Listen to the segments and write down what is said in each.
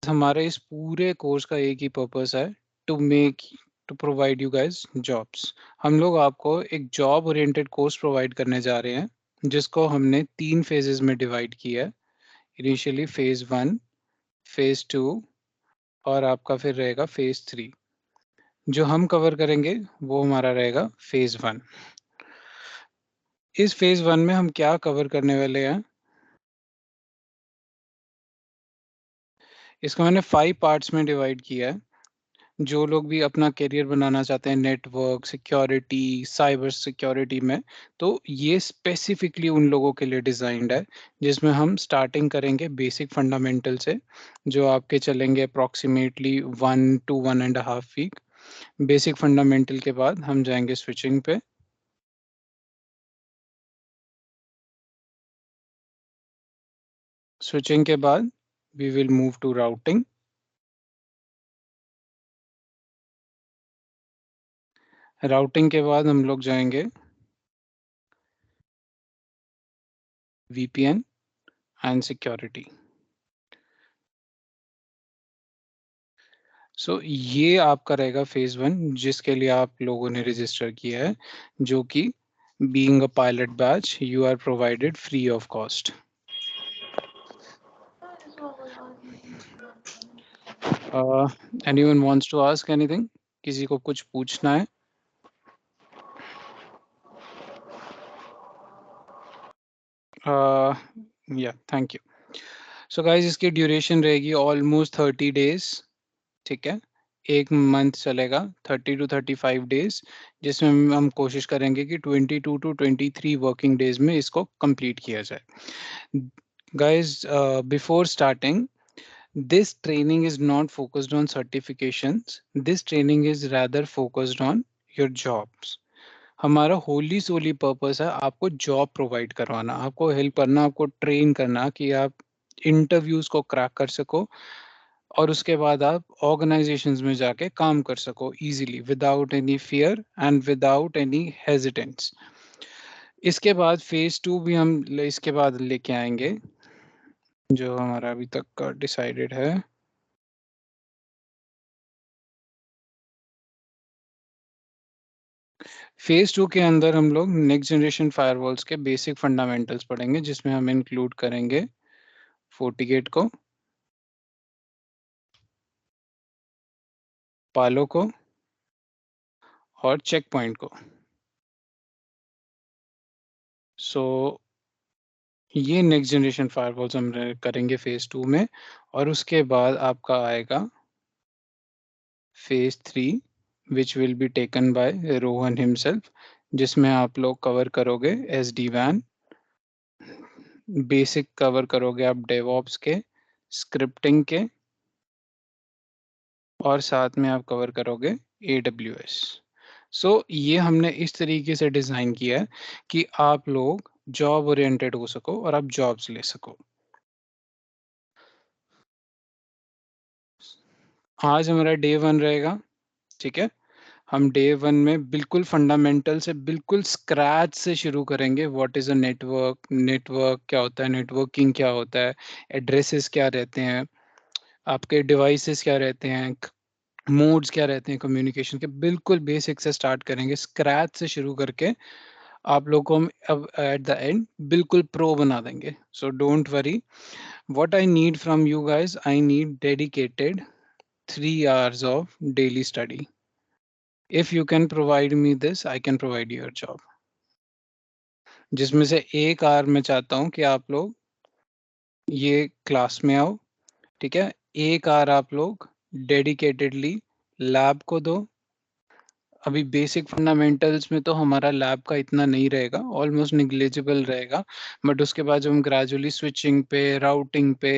हमारे इस पूरे कोर्स का एक ही पर्पस है, to provide you guys jobs. हम लोग आपको एक जॉब ओरिएंटेड कोर्स प्रोवाइड करने जा रहे हैं, जिसको हमने 3 फेजेस में डिवाइड किया है। इनिशियली फेज 1, फेज 2 और आपका फिर रहेगा फेज 3। जो हम कवर करेंगे वो हमारा रहेगा फेज 1। इस फेज 1 में हम क्या कवर करने वाले हैं, इसको मैंने 5 पार्ट्स में डिवाइड किया है। जो लोग भी अपना करियर बनाना चाहते हैं नेटवर्क सिक्योरिटी, साइबर सिक्योरिटी में, तो ये स्पेसिफिकली उन लोगों के लिए डिजाइन्ड है, जिसमें हम स्टार्टिंग करेंगे बेसिक फंडामेंटल से, जो आपके चलेंगे approximately 1 to 1.5 week. Basic fundamental के बाद हम जाएंगे स्विचिंग पे। स्विचिंग के बाद we will move to routing. Routing के बाद हम लोग जाएंगे VPN एंड सिक्योरिटी। सो ये आपका रहेगा फेज 1, जिसके लिए आप लोगों ने रजिस्टर किया है, जो कि being a pilot batch you are provided free of cost. Anyone wants to ask anything? किसी को कुछ पूछना है? या थैंक यू। सो गाइस, इसकी ड्यूरेशन रहेगी ऑलमोस्ट 30 डेज। ठीक है, एक मंथ चलेगा, 30 to 35 डेज, जिसमें हम कोशिश करेंगे कि 22 to 23 वर्किंग डेज में इसको कंप्लीट किया जाए। Guys, before starting, this training is not focused on certifications. This training is rather focused on your jobs. हमारा होली सोली पर्पस है आपको जॉब प्रोवाइड करवाना, आपको हेल्प करना, आपको ट्रेन करना कि आप इंटरव्यूज को क्रैक कर सको और उसके बाद आप ऑर्गेनाइजेशंस में जाके काम कर सको easily, without any fear and without any hesitance. इसके बाद फेज 2 भी हम इसके बाद लेके आएंगे, जो हमारा अभी तक का डिसाइडेड है। फेज 2 के अंदर हम लोग नेक्स्ट जनरेशन फायरवॉल्स के बेसिक फंडामेंटल्स पढ़ेंगे, जिसमें हम इंक्लूड करेंगे फोर्टिगेट को, पालो को और चेक पॉइंट को। सो ये नेक्स्ट जनरेशन फायरवॉल्स हम करेंगे फेज 2 में, और उसके बाद आपका आएगा phase 3, which will be taken by Rohan himself, जिसमें आप लोग कवर करोगे SD-WAN, बेसिक कवर करोगे आप डेवऑप्स के, स्क्रिप्टिंग के, और साथ में आप कवर करोगे AWS। सो ये हमने इस तरीके से डिज़ाइन किया है कि आप लोग जॉब ओरिएंटेड हो सको और आप जॉब्स ले सको। आज हमारा डे 1 रहेगा, ठीक है। हम डे 1 में बिल्कुल फंडामेंटल से, बिल्कुल स्क्रैच से शुरू करेंगे। What is a network, network क्या होता है, नेटवर्किंग क्या होता है, एड्रेसेस क्या रहते हैं, आपके डिवाइसेस क्या रहते हैं, मोड्स क्या रहते हैं कम्युनिकेशन के, बिल्कुल बेसिक से स्टार्ट करेंगे, स्क्रैच से शुरू करके आप लोग को हम अब एट द एंड बिल्कुल प्रो बना देंगे। So don't worry, what I need from you guys, I need dedicated 3 hours of daily study. If you can provide me this, I can provide you a job. जिसमें से 1 our मैं चाहता हूँ कि आप लोग ये क्लास में आओ, ठीक है। 1 आवर आप लोग डेडिकेटेडली लैब को दो। अभी बेसिक फंडामेंटल्स में तो हमारा लैब का इतना नहीं रहेगा, ऑलमोस्ट निग्लिजिबल रहेगा, बट उसके बाद जब हम ग्रेजुअली स्विचिंग पे, राउटिंग पे,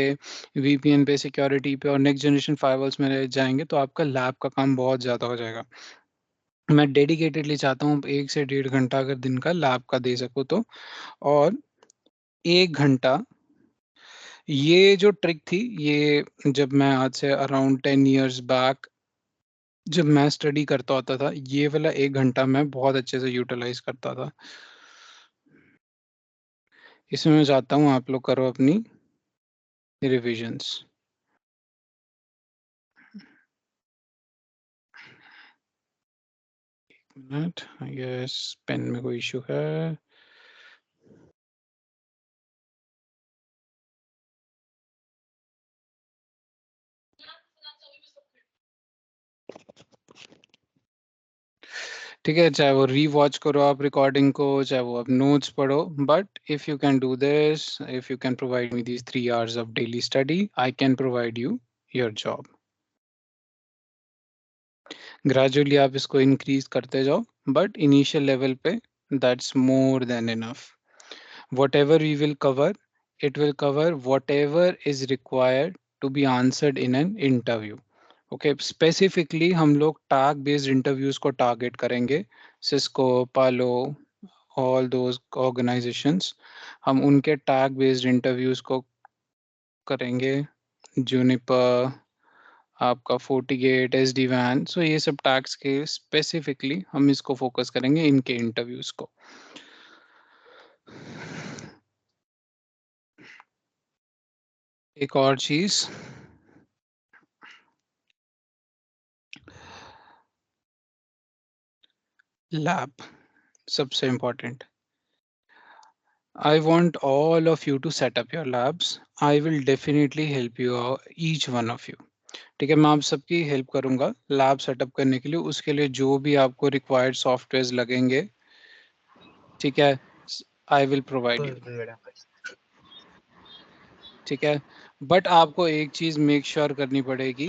VPN पे, सिक्योरिटी पे और नेक्स्ट जनरेशन फायरवॉल्स में जाएंगे, तो आपका लैब का काम बहुत ज़्यादा हो जाएगा। मैं डेडिकेटेडली चाहता हूँ 1 से 1.5 घंटा अगर दिन का लैब का दे सकूँ तो, और 1 घंटा, ये जो ट्रिक थी, ये जब मैं आज से अराउंड 10 इयर्स बैक जब मैं स्टडी करता होता था, ये वाला 1 घंटा मैं बहुत अच्छे से यूटिलाइज़ करता था। इसमें मैं चाहता हूँ आप लोग करो अपनी revisions. Minute, I guess pen में कोई इशू है। ठीक है, चाहे वो री-वॉच करो आप रिकॉर्डिंग को, चाहे वो आप नोट्स पढ़ो, but if you can do this, if you can provide me these 3 hours of daily study, I can provide you your job. Gradually आप इसको इंक्रीज करते जाओ, बट इनिशियल लेवल पे that's more than enough. Whatever we will cover, it will cover whatever is required to be answered in an interview. Okay, specifically हम लोग tag based interviews को target करेंगे, Cisco, Palo, all those organizations, हम उनके tag based interviews को करेंगे, Juniper, आपका FortiGate, SD-WAN, so ये सब tags के specifically हम इसको focus करेंगे इनके interviews को। एक और चीज, लैब सबसे important. I want all of you to set up your labs. I will definitely help you out, each one of you. ठीक है, मैं आप सबकी हेल्प करूंगा लैब सेटअप करने के लिए। उसके लिए जो भी आपको रिक्वायर्ड सॉफ्टवेयर लगेंगे, ठीक है, आई विल प्रोवाइड यू। ठीक है, बट आपको एक चीज मेक श्योर करनी पड़ेगी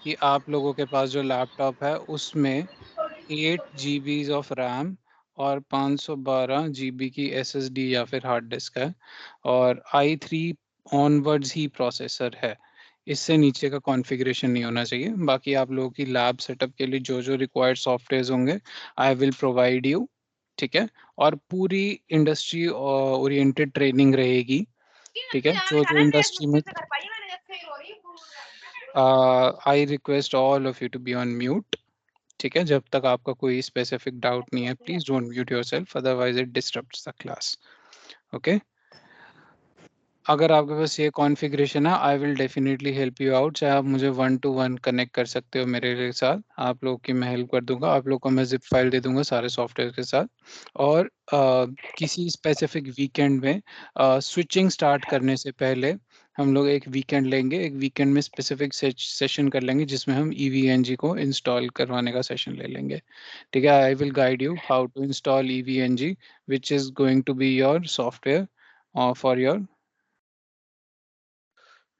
कि आप लोगों के पास जो लैपटॉप है उसमें 8 GB ऑफ रैम और 512 GB की SSD या फिर हार्ड डिस्क है, और i3 ऑनवर्ड्स ही प्रोसेसर है। इससे नीचे का कॉन्फ़िगरेशन नहीं होना चाहिए। बाकी आप लोगों की लैब सेटअप के लिए जो जो रिक्वायर्ड सॉफ्टवेयर होंगे, आई विल प्रोवाइड यू। ठीक है, और पूरी इंडस्ट्री ओरिएंटेड ट्रेनिंग रहेगी। ठीक है, जो जो इंडस्ट्री में, I request all of you to be on mute. ठीक है, जब तक आपका कोई स्पेसिफिक डाउट नहीं है, please don't mute yourself, otherwise it disturbs the class. Okay, अगर आपके पास ये कॉन्फ़िगरेशन है, I will definitely help you out. चाहे आप मुझे 1 टू 1 कनेक्ट कर सकते हो मेरे के साथ, आप लोग की मैं हेल्प कर दूंगा। आप लोग को मैं ज़िप फाइल दे दूंगा सारे सॉफ्टवेयर के साथ। और किसी स्पेसिफिक वीकेंड में स्विचिंग स्टार्ट करने से पहले हम लोग एक वीकेंड लेंगे, एक वीकेंड में स्पेसिफिक सेशन कर लेंगे जिसमें हम EVNG को इंस्टॉल करवाने का सेशन ले लेंगे। ठीक है, I will guide you how to install EVNG, which is going to be your software for your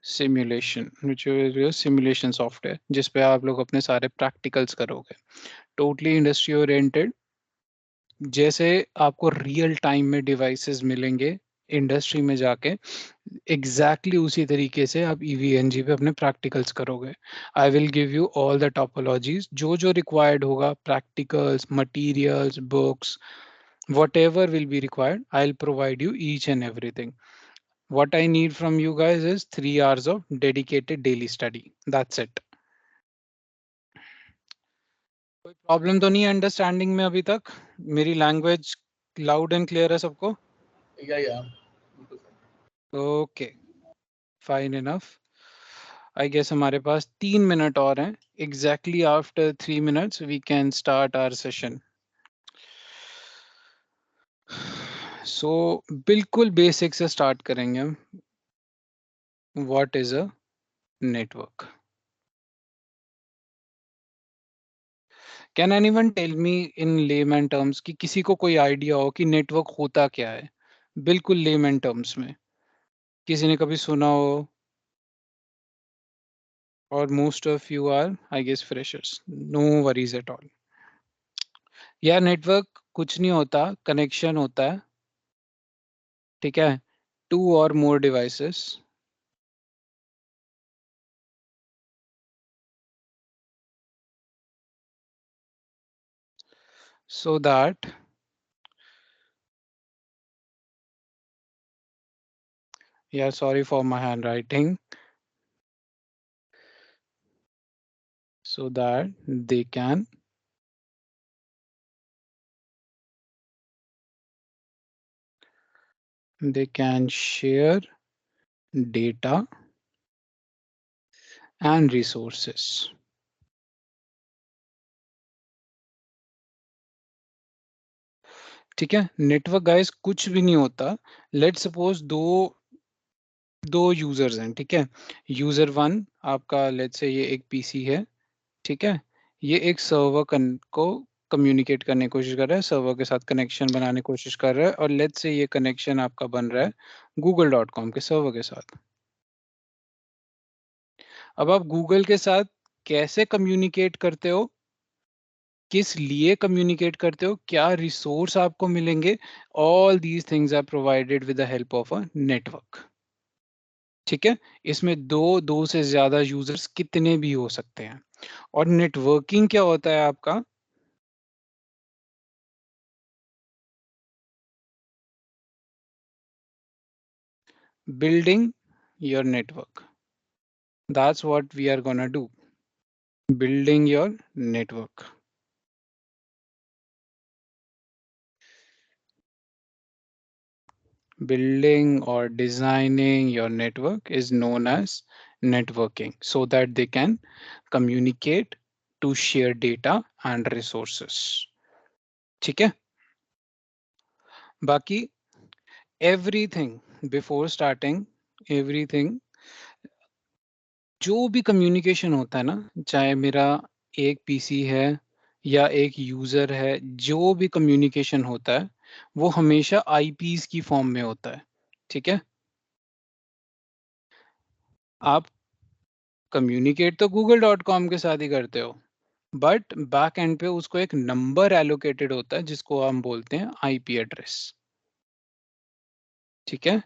simulation, which is your simulation software, जिस पे आप लोग अपने सारे प्रैक्टिकल्स करोगे। टोटली इंडस्ट्री ओरिएंटेड, जैसे आपको रियल टाइम में डिवाइसेस मिलेंगे इंडस्ट्री में जाके, एग्जैक्टली उसी तरीके से आप EVNG पे अपने प्रैक्टिकल्स करोगे। I will give you all the topologies, जो जो रिक्वायर्ड होगा, practicals, materials, books, whatever will be required, I'll provide you each and everything. What I need from you guys is 3 hours of dedicated daily study. That's it. कोई problem तो नहीं है understanding में अभी तक? मेरी लैंग्वेज लाउड एंड क्लियर है सबको? या okay, fine enough. I guess हमारे पास 3 मिनट और हैं। Exactly after 3 minutes we can start our session. So बिल्कुल बेसिक से स्टार्ट करेंगे हम। What is a network? Can anyone tell me in layman terms, कि किसी को कोई आइडिया हो कि नेटवर्क होता क्या है, बिल्कुल लेमैन टर्म्स में, किसी ने कभी सुना हो? और most of you are, I guess, freshers, no worries at all. यार नेटवर्क कुछ नहीं होता, कनेक्शन होता है, ठीक है, टू और मोर devices so that, yeah, sorry for my handwriting, so that they can share data and resources. ठीक है। नेटवर्क गाइस कुछ भी नहीं होता। लेट्स सपोज दो यूजर्स हैं, ठीक है। यूजर वन आपका लेट्स से ये एक पीसी है, ठीक है। ये एक सर्वर को कम्युनिकेट करने की कोशिश कर रहा है, सर्वर के साथ कनेक्शन बनाने की कोशिश कर रहा है, और लेट्स से ये कनेक्शन आपका बन रहा है google.com के सर्वर के साथ। अब आप गूगल के साथ कैसे कम्युनिकेट करते हो, किस लिए कम्युनिकेट करते हो, क्या रिसोर्स आपको मिलेंगे, all these things are provided with the help of a network. ठीक है। इसमें दो से ज्यादा यूजर्स कितने भी हो सकते हैं। और नेटवर्किंग क्या होता है आपका, building your network. That's what we are gonna do. Building your network. Building or designing your network is known as networking, so that they can communicate to share data and resources. ठीक है। बाकी everything before starting, everything जो भी communication होता है ना, चाहे मेरा एक पीसी है या एक यूजर है, जो भी कम्युनिकेशन होता है वो हमेशा आईपीस की फॉर्म में होता है। ठीक है। आप कम्युनिकेट तो google.com के साथ ही करते हो, बट बैक एंड पे उसको एक नंबर एलोकेटेड होता है जिसको हम बोलते हैं आईपी एड्रेस। ठीक है।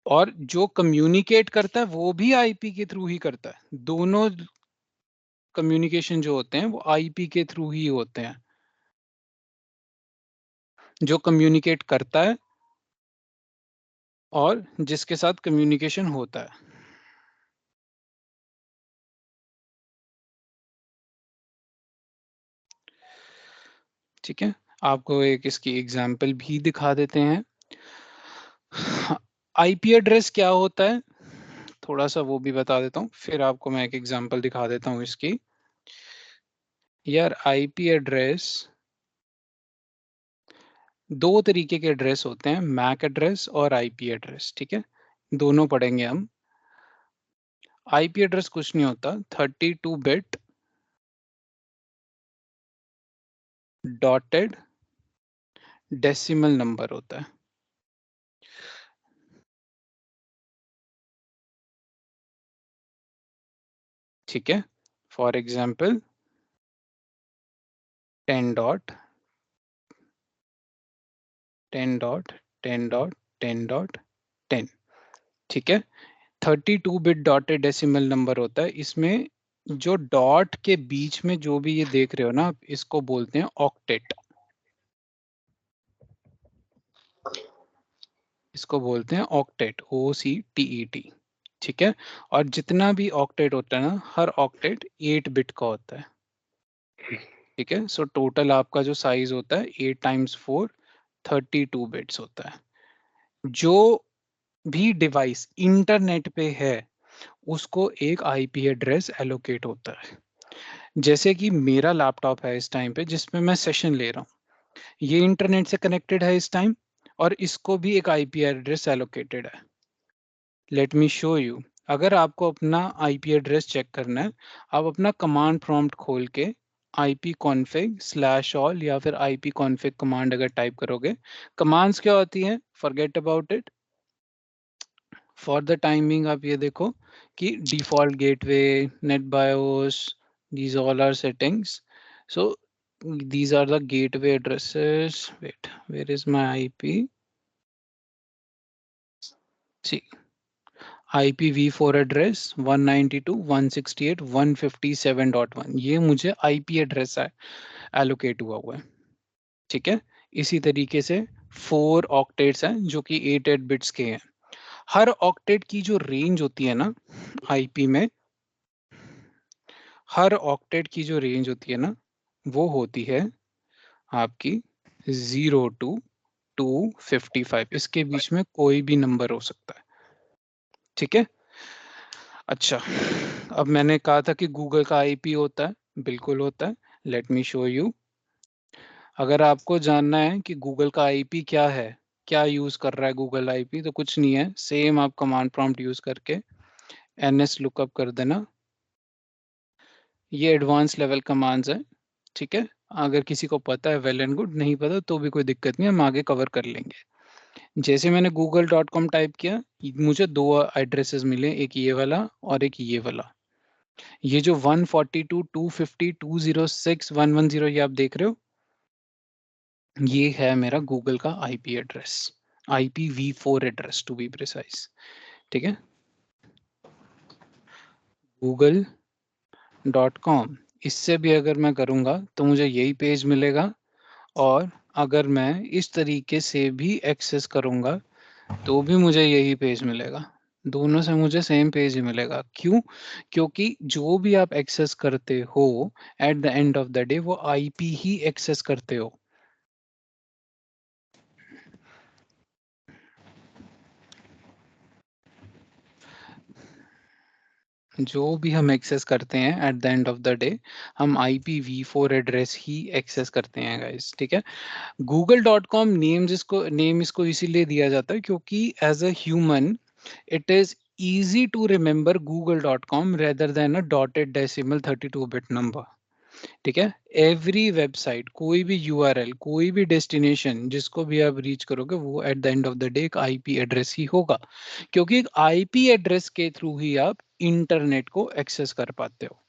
और जो कम्युनिकेट करता है वो भी आईपी के थ्रू ही करता है। दोनों कम्युनिकेशन जो होते हैं वो आईपी के थ्रू ही होते हैं। जो कम्युनिकेट करता है और जिसके साथ कम्युनिकेशन होता है। ठीक है। आपको एक इसकी एग्जांपल भी दिखा देते हैं। आईपी एड्रेस क्या होता है, थोड़ा सा वो भी बता देता हूँ, फिर आपको मैं एक एग्जांपल दिखा देता हूँ इसकी। यार आईपी एड्रेस, दो तरीके के एड्रेस होते हैं, मैक एड्रेस और आईपी एड्रेस। ठीक है। दोनों पढ़ेंगे हम। आईपी एड्रेस कुछ नहीं होता, 32 बिट डॉटेड डेसिमल नंबर होता है। ठीक है। For example 10 dot 10.10.10.10। ठीक है। 32 बिट डॉटेड डेसिमल नंबर होता है। इसमें जो डॉट के बीच में जो भी ये देख रहे हो ना आप, इसको बोलते हैं ऑक्टेट। इसको बोलते हैं ऑक्टेट, OCTET। ठीक है। और जितना भी ऑक्टेट होता है ना, हर ऑक्टेट 8 बिट का होता है। ठीक है। सो टोटल आपका जो साइज होता है 8 × 4 32 बिट्स होता है। जो भी डिवाइस इंटरनेट पे है उसको एक आईपी एड्रेस एलोकेट होता है। जैसे कि मेरा लैपटॉप है इस टाइम पे जिसमें मैं सेशन ले रहा हूँ, ये इंटरनेट से कनेक्टेड है इस टाइम, और इसको भी एक आईपी एड्रेस एलोकेटेड है। Let me show you. अगर आपको अपना आईपी एड्रेस चेक करना है, आप अपना कमांड प्रॉम्प्ट खोल के ipconfig/all या फिर ipconfig कमांड अगर टाइप करोगे, कमांड्स क्या होती हैं forget about it. For the timing आप ये देखो कि default gateway, net BIOS, these all are settings. So these are the gateway addresses. Wait, where is my IP? See, IPv4 address 192.168.157.1, ये मुझे आईपी एड्रेस है, एलोकेट हुआ है। ठीक है। इसी तरीके से 4 ऑक्टेट्स हैं जो कि 8 बिट्स के हैं। हर ऑक्टेट की जो रेंज होती है ना आईपी में, हर ऑक्टेट की जो रेंज होती है ना वो होती है आपकी 0 to 255। इसके बीच में कोई भी नंबर हो सकता है। ठीक है। अच्छा, अब मैंने कहा था कि गूगल का आईपी होता है, बिल्कुल होता है। Let me show you. अगर आपको जानना है कि गूगल का आईपी क्या है, क्या यूज कर रहा है गूगल आईपी, तो कुछ नहीं है, सेम आप कमांड प्रॉम्प्ट यूज करके ns लुकअप कर देना। ये एडवांस लेवल कमांड्स है, ठीक है। अगर किसी को पता है वेल एंड गुड, नहीं पता तो भी कोई दिक्कत नहीं, हम आगे कवर कर लेंगे। जैसे मैंने google.com टाइप किया, मुझे दो एड्रेसेस मिले, एक ये वाला और एक ये वाला। ये जो 142.250.206.110 ये आप देख रहे हो, ये है मेरा गूगल का IP address, IPv4 address to be precise, ठीक है। google.com, इससे भी अगर मैं करूँगा तो मुझे यही पेज मिलेगा, और अगर मैं इस तरीके से भी एक्सेस करूँगा तो भी मुझे यही पेज मिलेगा। दोनों से मुझे सेम पेज ही मिलेगा। क्यों? क्योंकि जो भी आप एक्सेस करते हो at the end of the day वो आईपी ही एक्सेस करते हो। जो भी हम एक्सेस करते हैं at the end of the day, हम IPv4 एड्रेस ही एक्सेस करते हैं गाइस, ठीक है। google.com नेम इसको इसीलिए दिया जाता है क्योंकि as a human it is easy to remember google.com rather than a dotted decimal 32-bit number, ठीक है। एवरी वेबसाइट, कोई भी यूआरएल, कोई भी डेस्टिनेशन जिसको भी आप रीच करोगे वो at the end of the day एक आईपी एड्रेस ही होगा, क्योंकि एक आईपी एड्रेस के थ्रू ही आप इंटरनेट को एक्सेस कर पाते हो,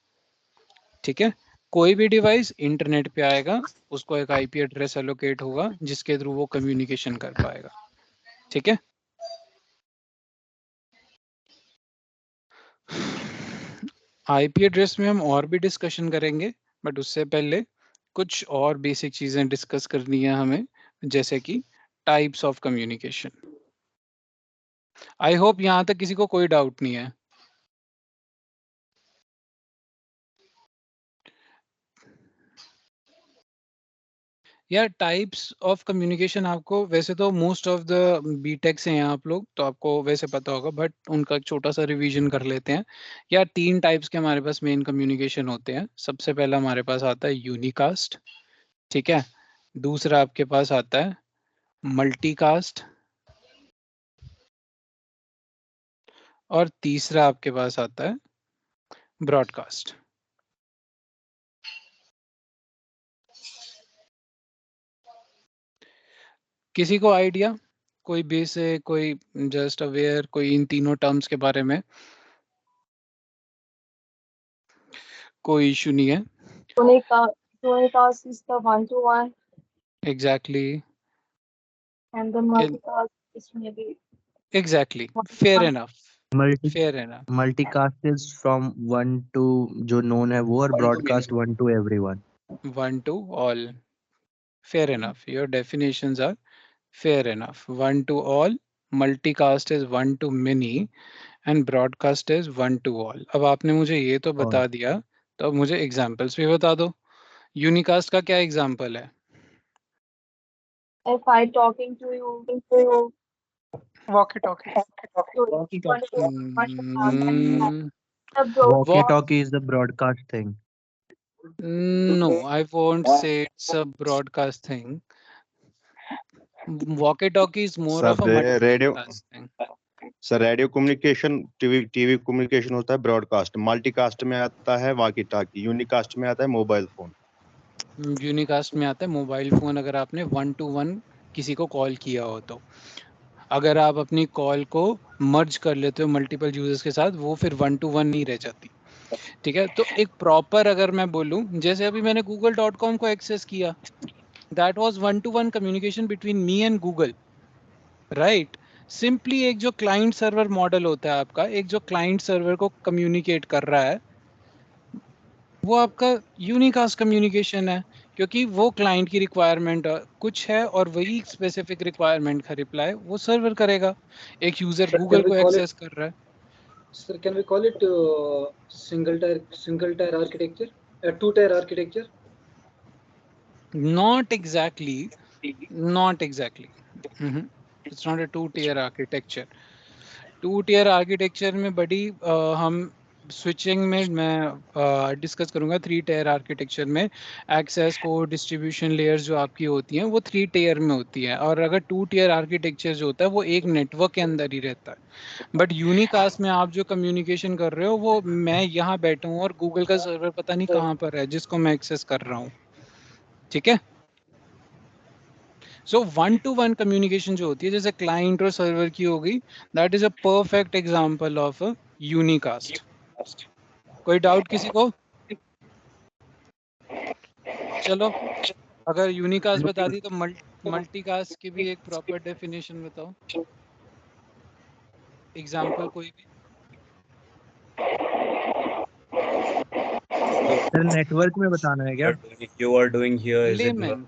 ठीक है। कोई भी डिवाइस इंटरनेट पे आएगा, उसको एक आईपी एड्रेस एलोकेट होगा जिसके थ्रू वो कम्युनिकेशन कर पाएगा, ठीक है। आईपी एड्रेस में हम और भी डिस्कशन करेंगे, बट उससे पहले कुछ और बेसिक चीजें डिस्कस करनी है हमें, जैसे कि types of communication. I hope यहाँ तक किसी को कोई डाउट नहीं है। या टाइप्स ऑफ कम्युनिकेशन आपको वैसे तो मोस्ट ऑफ द बीटेक से हैं आप लोग, तो आपको वैसे पता होगा, बट उनका एक छोटा सा रिवीजन कर लेते हैं। या तीन टाइप्स के हमारे पास मेन कम्युनिकेशन होते हैं। सबसे पहला हमारे पास आता है यूनिकास्ट, ठीक है। दूसरा आपके पास आता है मल्टीकास्ट, और तीसरा आपके पास आता है ब्रॉडकास्ट। किसी को आइडिया, कोई बेसिक, कोई जस्ट अवेयर, कोई इन तीनों टर्म्स के बारे में? कोई इशू नहीं है। Unicast is the one-to-one, exactly and the multicast is maybe exactly, fair one-to-one. Enough, multi fair enough. Multicast is from one to जो नोन है वो, और broadcast one to everyone. One to all, fair enough, your definitions are fair enough. One to all, multicast is one to many, and broadcast is one to all. अब आपने मुझे ये तो और बता दिया, तो अब मुझे एग्जाम्पल्स भी बता दो। यूनिकास्ट का क्या एग्जाम्पल है? If I talking to you, Walkie talkie. so Mm, the broad walkie what? Talkie is the broadcast thing. No, I won't say it's a broadcast thing. Walkie-talkie is more sir of a radio multicast thing. Sir radio communication, TV communication होता है broadcast, multicast में आता है वाकी टाकी, unicast में आता है mobile phone. Unicast में आता है मोबाइल फोन, अगर आपने 1 to 1 किसी को कॉल किया हो तो। अगर आप अपनी कॉल को मर्ज कर लेते हो मल्टीपल यूजर्स के साथ, वो फिर 1 to 1 नहीं रह जाती, ठीक है। तो एक प्रॉपर अगर मैं बोलूं, जैसे अभी मैंने google.com को एक्सेस किया, that was 1 to 1 communication between me and Google, right. Simply एक जो क्लाइंट सर्वर मॉडल होता है आपका, एक जो क्लाइंट सर्वर को कम्युनिकेट कर रहा है, वो आपका यूनिकास्ट कम्युनिकेशन है, क्योंकि वो क्लाइंट की रिक्वायरमेंट कुछ है और वही स्पेसिफिक रिक्वायरमेंट का रिप्लाई वो सर्वर करेगा। एक यूजर गूगल को एक्सेस कर रहा है। Sir, can we call it single tier architecture, a two tier architecture? Not exactly, not exactly. It's not a two tier architecture. Two tier architecture में बड़ी हम स्विचिंग में मैं डिस्कस करूंगा 3 टेयर आर्किटेक्चर में। एक्सेस कोड डिस्ट्रीब्यूशन लेयर्स जो आपकी होती हैं वो 3 टेयर में होती है, और अगर 2 टेयर आर्किटेक्चर जो होता है वो एक नेटवर्क के अंदर ही रहता है। बट यूनिकास्ट में आप जो कम्युनिकेशन कर रहे हो वो मैं यहाँ बैठा हूँ और गूगल का सर्वर पता नहीं कहाँ पर है जिसको मैं एक्सेस कर रहा हूँ। ठीक है, सो 1-to-1 कम्युनिकेशन जो होती है जैसे क्लाइंट और सर्वर की होगी, that is a perfect example of a unicast. कोई डाउट किसी को? चलो, अगर यूनिकास्ट बता दी तो मल्टीकास्ट की भी एक प्रॉपर डेफिनेशन बताओ, एग्जांपल कोई भी। सर नेटवर्क में बताना है क्या? You are doing here, is it lemon,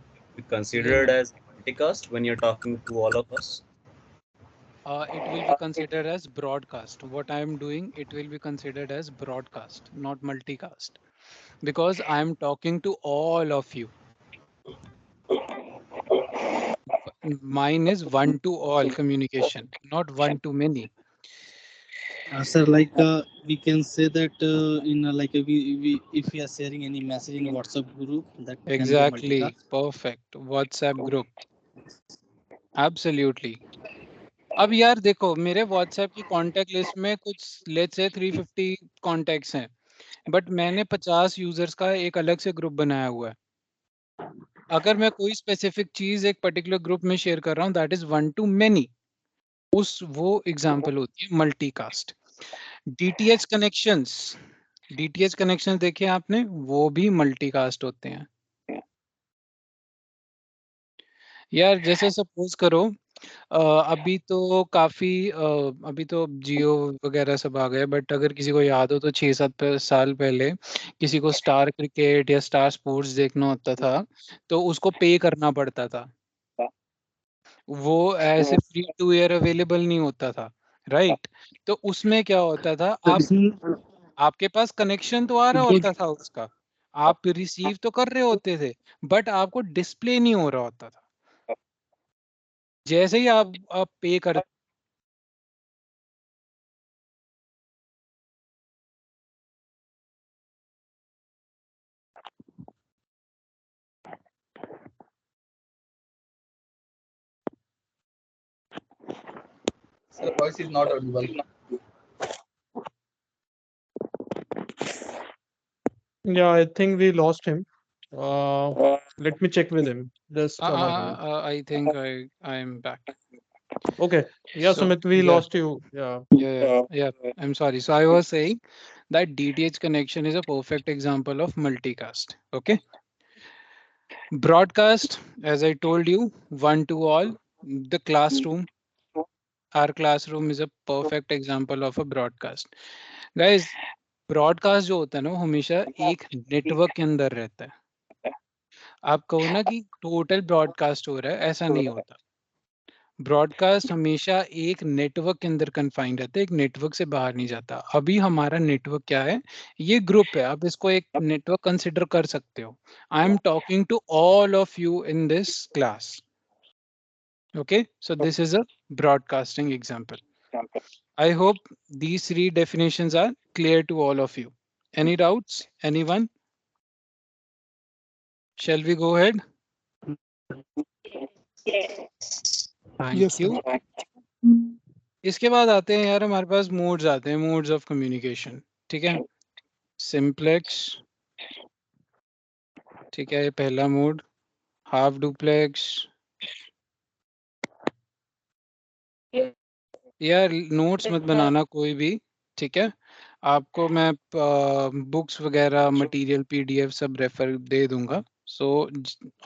considered as multicast when you're talking to all of us? it will be considered as broadcast. What I am doing, it will be considered as broadcast, not multicast, because I am talking to all of you. Mine is one to all communication, not one to many. Sir, like we can say that in like we if we are sharing any message in WhatsApp group, that can be Exactly, multicast. perfect. WhatsApp group, absolutely. अब यार देखो, मेरे WhatsApp की contact list में कुछ let's say 350 contacts हैं, but मैंने 50 users का एक अलग से ग्रुप बनाया हुआ है। अगर मैं कोई स्पेसिफिक चीज एक पर्टिकुलर ग्रुप में शेयर कर रहा हूँ, that is one two many, उस वो एग्जांपल होती है multicast. DTH connections, DTH connection देखे आपने, वो भी मल्टीकास्ट होते हैं। यार जैसे सपोज करो अभी तो काफी अभी तो जियो वगैरह सब आ गए, बट अगर किसी को याद हो तो 6-7 साल पहले किसी को स्टार क्रिकेट या स्टार स्पोर्ट्स देखना होता था तो उसको पे करना पड़ता था, वो ऐसे फ्री टू एयर अवेलेबल नहीं होता था, राइट? तो उसमें क्या होता था, So आप इसमें आपके पास कनेक्शन तो आ रहा होता था उसका, आप रिसीव तो कर रहे होते थे, बट आपको डिस्प्ले नहीं हो रहा होता था। जैसे ही आप पे कर Sir, voice is not audible. Yeah, I think we lost him. Let me check with him. Just a moment. I think I am back. Okay. Yeah, So, Sumit, we yeah. lost you. Yeah. Yeah. I'm sorry. So I was saying that DTH connection is a perfect example of multicast. Okay. Broadcast, as I told you, one to all. The classroom, our classroom is a perfect example of a broadcast. Guys, broadcast जो होता है ना वो हमेशा एक network के अंदर रहता है। आप कहो ना कि टोटल ब्रॉडकास्ट हो रहा है, ऐसा नहीं होता। ब्रॉडकास्ट हमेशा एक नेटवर्क के अंदर कन्फाइंड रहता है, एक नेटवर्क से बाहर नहीं जाता। अभी हमारा नेटवर्क क्या है, ये ग्रुप है, आप इसको एक नेटवर्क कंसिडर कर सकते हो। I am talking to all of you in this class. Okay, so this is a broadcasting example. I hope these 3 definitions are clear to all of you. Any doubts? Anyone? Shall we go ahead? Thank you. इसके बाद आते हैं यार, हमारे पास modes आते हैं, modes of communication. ठीक है, सिंप्लेक्स, ठीक है, ये पहला मोड। हाफ डुप्लेक्स, यार नोट्स मत बनाना कोई भी, ठीक है? आपको मैं बुक्स वगैरह मटेरियल पीडीएफ सब रेफर दे दूंगा। सो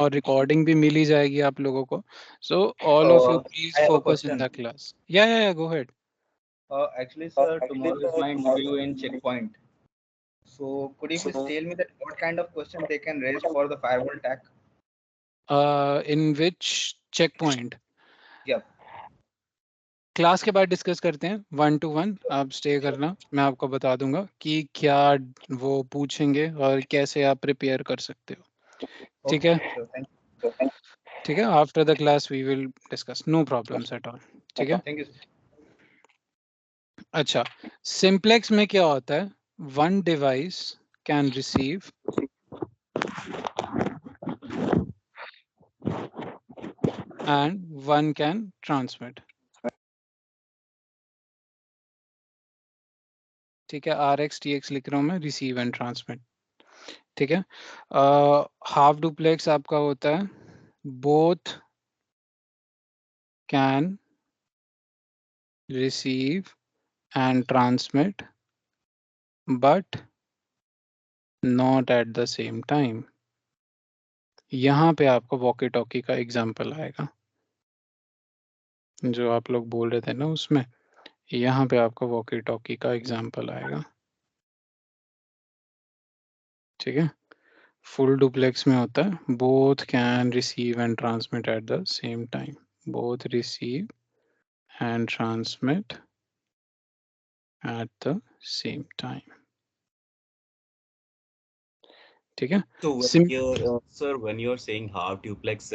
और रिकॉर्डिंग भी मिल ही जाएगी आप लोगों को। So all of you please I have a focus in question. The class. या go ahead. Actually, sir, tomorrow is my interview in Checkpoint. So, could you please tell me that what kind of question they can raise for the firewall tag? In which Check Point? Yep. Class के बाद discuss करते हैं 1-to-1। आप stay करना, मैं आपको बता दूंगा कि क्या वो पूछेंगे और कैसे आप प्रिपेयर कर सकते हो। ठीक है, Sure, thank you. ठीक है, after the class we will discuss, no problems at all. ठीक है, Thank you, sir. अच्छा, सिंप्लेक्स में क्या होता है, one device can receive and one can transmit. ठीक है, RX TX लिख रहा हूँ मैं, रिसीव एंड ट्रांसमिट. ठीक है, हाफ डुप्लेक्स आपका होता है both can receive and transmit but not at the same time. यहाँ पे आपको वॉकी टॉकी का एग्जाम्पल आएगा जो आप लोग बोल रहे थे ना, उसमें यहाँ पे आपको वॉकी टॉकी का एग्जाम्पल आएगा. ठीक है, फुल डुप्लेक्स में होता है both can receive and transmit eight the same time. Both receive and transmit at the same time. ठीक है. So when you're, sir, when you're saying half duplex,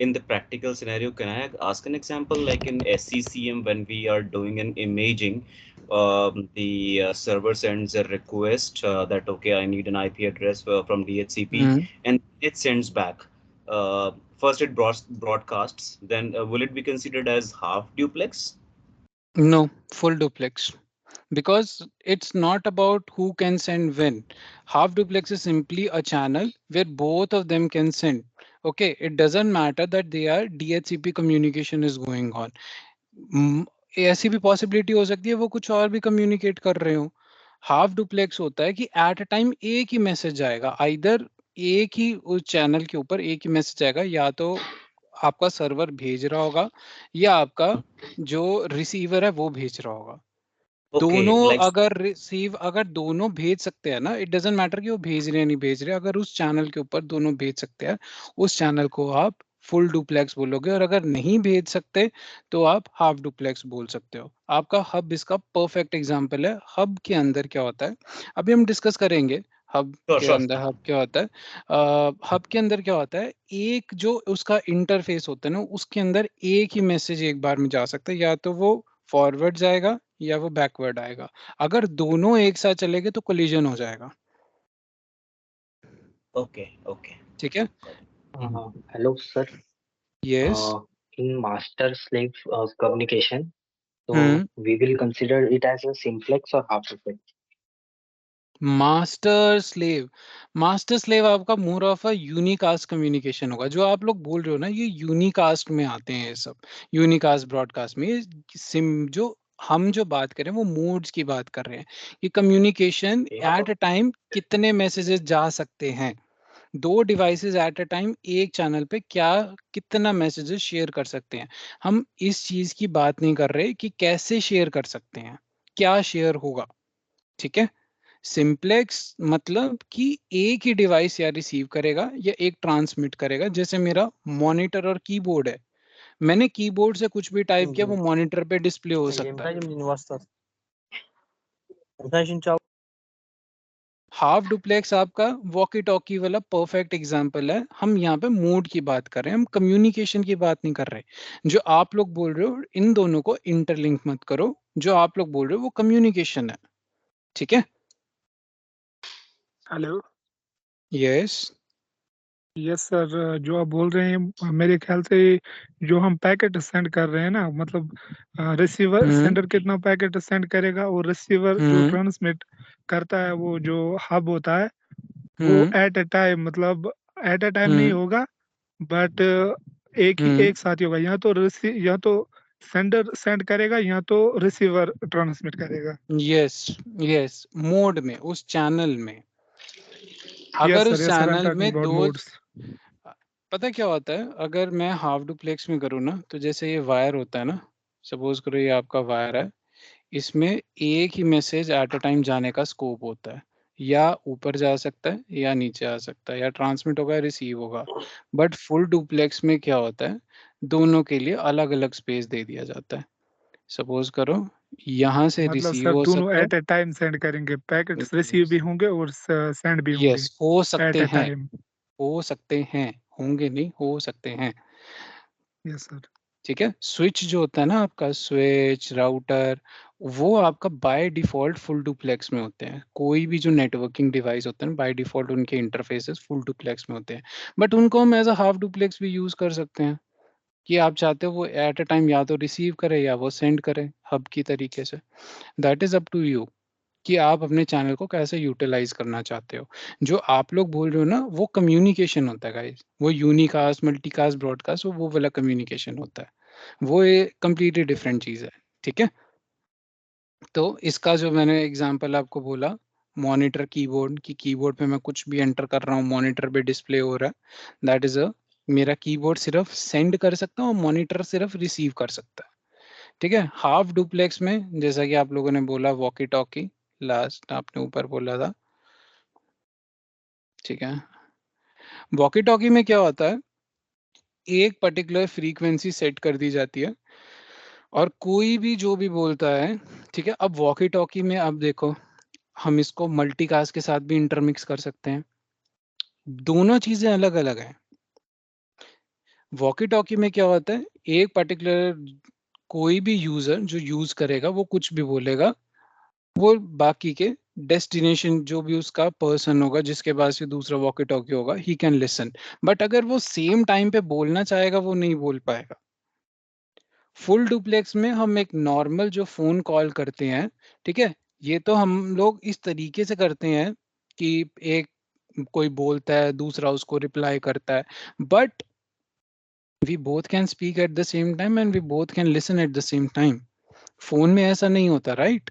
in the practical scenario, can I ask an example? Like in SCCM, when we are doing an imaging, the server sends a request that okay, I need an IP address from DHCP, and it sends back. First, it broadcasts. Then, will it be considered as half duplex? No, full duplex. Because it's not about who can send when. Half duplex is simply a channel where both of them can send. Okay, it doesn't matter that they are DHCP communication is going on. ऐसी भी possibility हो सकती है वो कुछ और भी communicate कर रहे हो. हाफ डुप्लेक्स होता है कि एट अ टाइम एक ही मैसेज आएगा, आइदर एक ही उस चैनल के ऊपर एक ही मैसेज आएगा, या तो आपका सर्वर भेज रहा होगा या आपका जो रिसीवर है वो भेज रहा होगा. दोनों अगर रिसीव, अगर दोनों भेज सकते हैं ना, इट डजंट मैटर कि वो भेज रहे हैं नहीं भेज रहे, अगर उस चैनल के ऊपर दोनों भेज सकते हैं, उस चैनल को आप फुल डुप्लेक्स बोलोगे. और अगर नहीं भेज सकते तो आप हाफ डुप्लेक्स बोल सकते हो. आपका हब इसका परफेक्ट एग्जांपल है. हब के अंदर क्या होता है अभी हम डिस्कस करेंगे. हब के अंदर हब क्या होता है, हब के अंदर क्या होता है, एक जो उसका इंटरफेस होता है ना, उसके अंदर एक ही मैसेज एक बार में जा सकता है, या तो वो फॉरवर्ड जाएगा या वो बैकवर्ड आएगा. अगर दोनों एक साथ चलेंगे तो कोलिजन हो जाएगा. ओके ओके, ठीक है. Hello sir. Yes. In master slave communication, so we will consider it as a simplex or half duplex. Master slave, master slave आपका more of a unicast communication होगा. जो आप लोग बोल रहे हो ना, ये यूनिकास्ट में आते हैं. ये सब यूनिकास्ट ब्रॉडकास्ट में जो हम जो बात कर रहे हैं वो मोड्स की बात कर रहे हैं. ये कम्युनिकेशन एट अ टाइम कितने मैसेजेस जा सकते हैं, दो डिवाइसेस एट अ टाइम एक चैनल पे क्या कितना मैसेजेस शेयर कर सकते हैं. हम इस चीज की बात नहीं कर रहे कि कैसे शेयर कर सकते हैं, क्या शेयर होगा. ठीक है. सिंप्लेक्स मतलब कि एक ही डिवाइस या रिसीव करेगा या एक ट्रांसमिट करेगा. जैसे मेरा मॉनिटर और कीबोर्ड है, मैंने कीबोर्ड से कुछ भी टाइप किया वो मॉनिटर पे डिस्प्ले हो सकता है. हाफ डुप्लेक्स आपका वॉकी टॉकी वाला परफेक्ट एग्जांपल है. हम यहाँ पे मोड की बात कर रहे हैं, हम कम्युनिकेशन की बात नहीं कर रहे. जो आप लोग बोल रहे हो इन दोनों को इंटरलिंक मत करो. जो आप लोग बोल रहे हो वो कम्युनिकेशन है. ठीक है. हेलो. यस. यस सर, जो आप बोल रहे हैं मेरे ख्याल से जो हम पैकेट सेंड कर रहे हैं ना, मतलब रिसीवर सेंडर कितना पैकेट सेंड करेगा और रिसीवर जो ट्रांसमिट करता है वो जो हब होता है वो एट अ टाइम, मतलब एट अ टाइम नहीं होगा बट एक साथ ही होगा. या तो सेंडर सेंड करेगा या तो रिसीवर ट्रांसमिट करेगा. यस यस, मोड में, उस चैनल में. अगर उस चैनल में दो, पता क्या होता है, अगर मैं हाफ डुप्लेक्स में करूँ ना, तो जैसे ये वायर होता है ना, सपोज करो ये आपका वायर है, इसमें एक ही मैसेज एट अ टाइम जाने का स्कोप होता है. या ऊपर जा सकता है या नीचे आ सकता है, या ट्रांसमिट होगा या रिसीव होगा. बट फुल डुप्लेक्स में क्या होता है, दोनों के लिए अलग अलग स्पेस दे दिया जाता है. सपोज करो यहाँ से मतलब रिसीव सर हो दोनों सकता है. एट अ टाइम सेंड करेंगे, पैकेट्स रिसीव भी होंगे और सेंड भी होंगे यस, हो सकते एट अ हैं, टाइम. हो सकते हैं, होंगे नहीं, हो सकते हैं. Yes sir. ठीक है. स्विच जो होता है ना आपका, स्विच राउटर, वो आपका बाय डिफ़ॉल्ट फुल डुप्लेक्स में होते हैं। कोई भी जो नेटवर्किंग डिवाइस होते हैं बाय डिफ़ॉल्ट उनके इंटरफेसेस फुल डुप्लेक्स में होते हैं। बट उनको हम एज़ अ हाफ डुप्लेक्स भी यूज़ कर सकते हैं, कि आप चाहते हो वो एट अ टाइम या तो रिसीव करे या वो सेंड करे हब की तरीके से। That is up to you कि आप अपने चैनल को कैसे यूटिलाइज़ करना चाहते हो। जो आप लोग बोल रहे हो ना वो कम्युनिकेशन होता है गाइस। वो यूनिकास्ट, मल्टीकास्ट, ब्रॉडकास्ट वो वाला कम्युनिकेशन होता है। वो एक कंप्लीटली डिफरेंट चीज़ है, ठीक है? तो इसका जो मैंने एग्जांपल आपको बोला मॉनिटर कीबोर्ड कि कीबोर्ड पे मैं कुछ भी एंटर कर रहा हूँ मॉनिटर पे डिस्प्ले हो रहा है, दैट इज अ मेरा कीबोर्ड सिर्फ सेंड कर सकता हूँ, मॉनिटर सिर्फ रिसीव कर सकता है। ठीक है, हाफ डुप्लेक्स में जैसा कि आप लोगों ने बोला वॉकी टॉकी, लास्ट आपने ऊपर बोला था, ठीक है। वॉकी टॉकी में क्या होता है, एक पर्टिकुलर फ्रीक्वेंसी सेट कर दी जाती है और कोई भी जो भी बोलता है, ठीक है। अब वॉकी टॉकी में अब देखो हम इसको मल्टीकास्ट के साथ भी इंटरमिक्स कर सकते हैं। दोनों चीजें अलग अलग हैं। वॉकी टॉकी में क्या होता है, एक पर्टिकुलर कोई भी यूजर जो यूज करेगा वो कुछ भी बोलेगा, वो बाकी के डेस्टिनेशन जो भी उसका पर्सन होगा जिसके पास ये दूसरा वॉकी टॉकी होगा ही कैन लिसन, बट अगर वो सेम टाइम पे बोलना चाहेगा वो नहीं बोल पाएगा। फुल डुप्लेक्स में हम एक नॉर्मल जो फोन कॉल करते हैं, ठीक है, ये तो हम लोग इस तरीके से करते हैं कि एक कोई बोलता है दूसरा उसको रिप्लाई करता है, but we both can speak at the same time and we both can listen at the same time. Phone में ऐसा नहीं होता, राइट?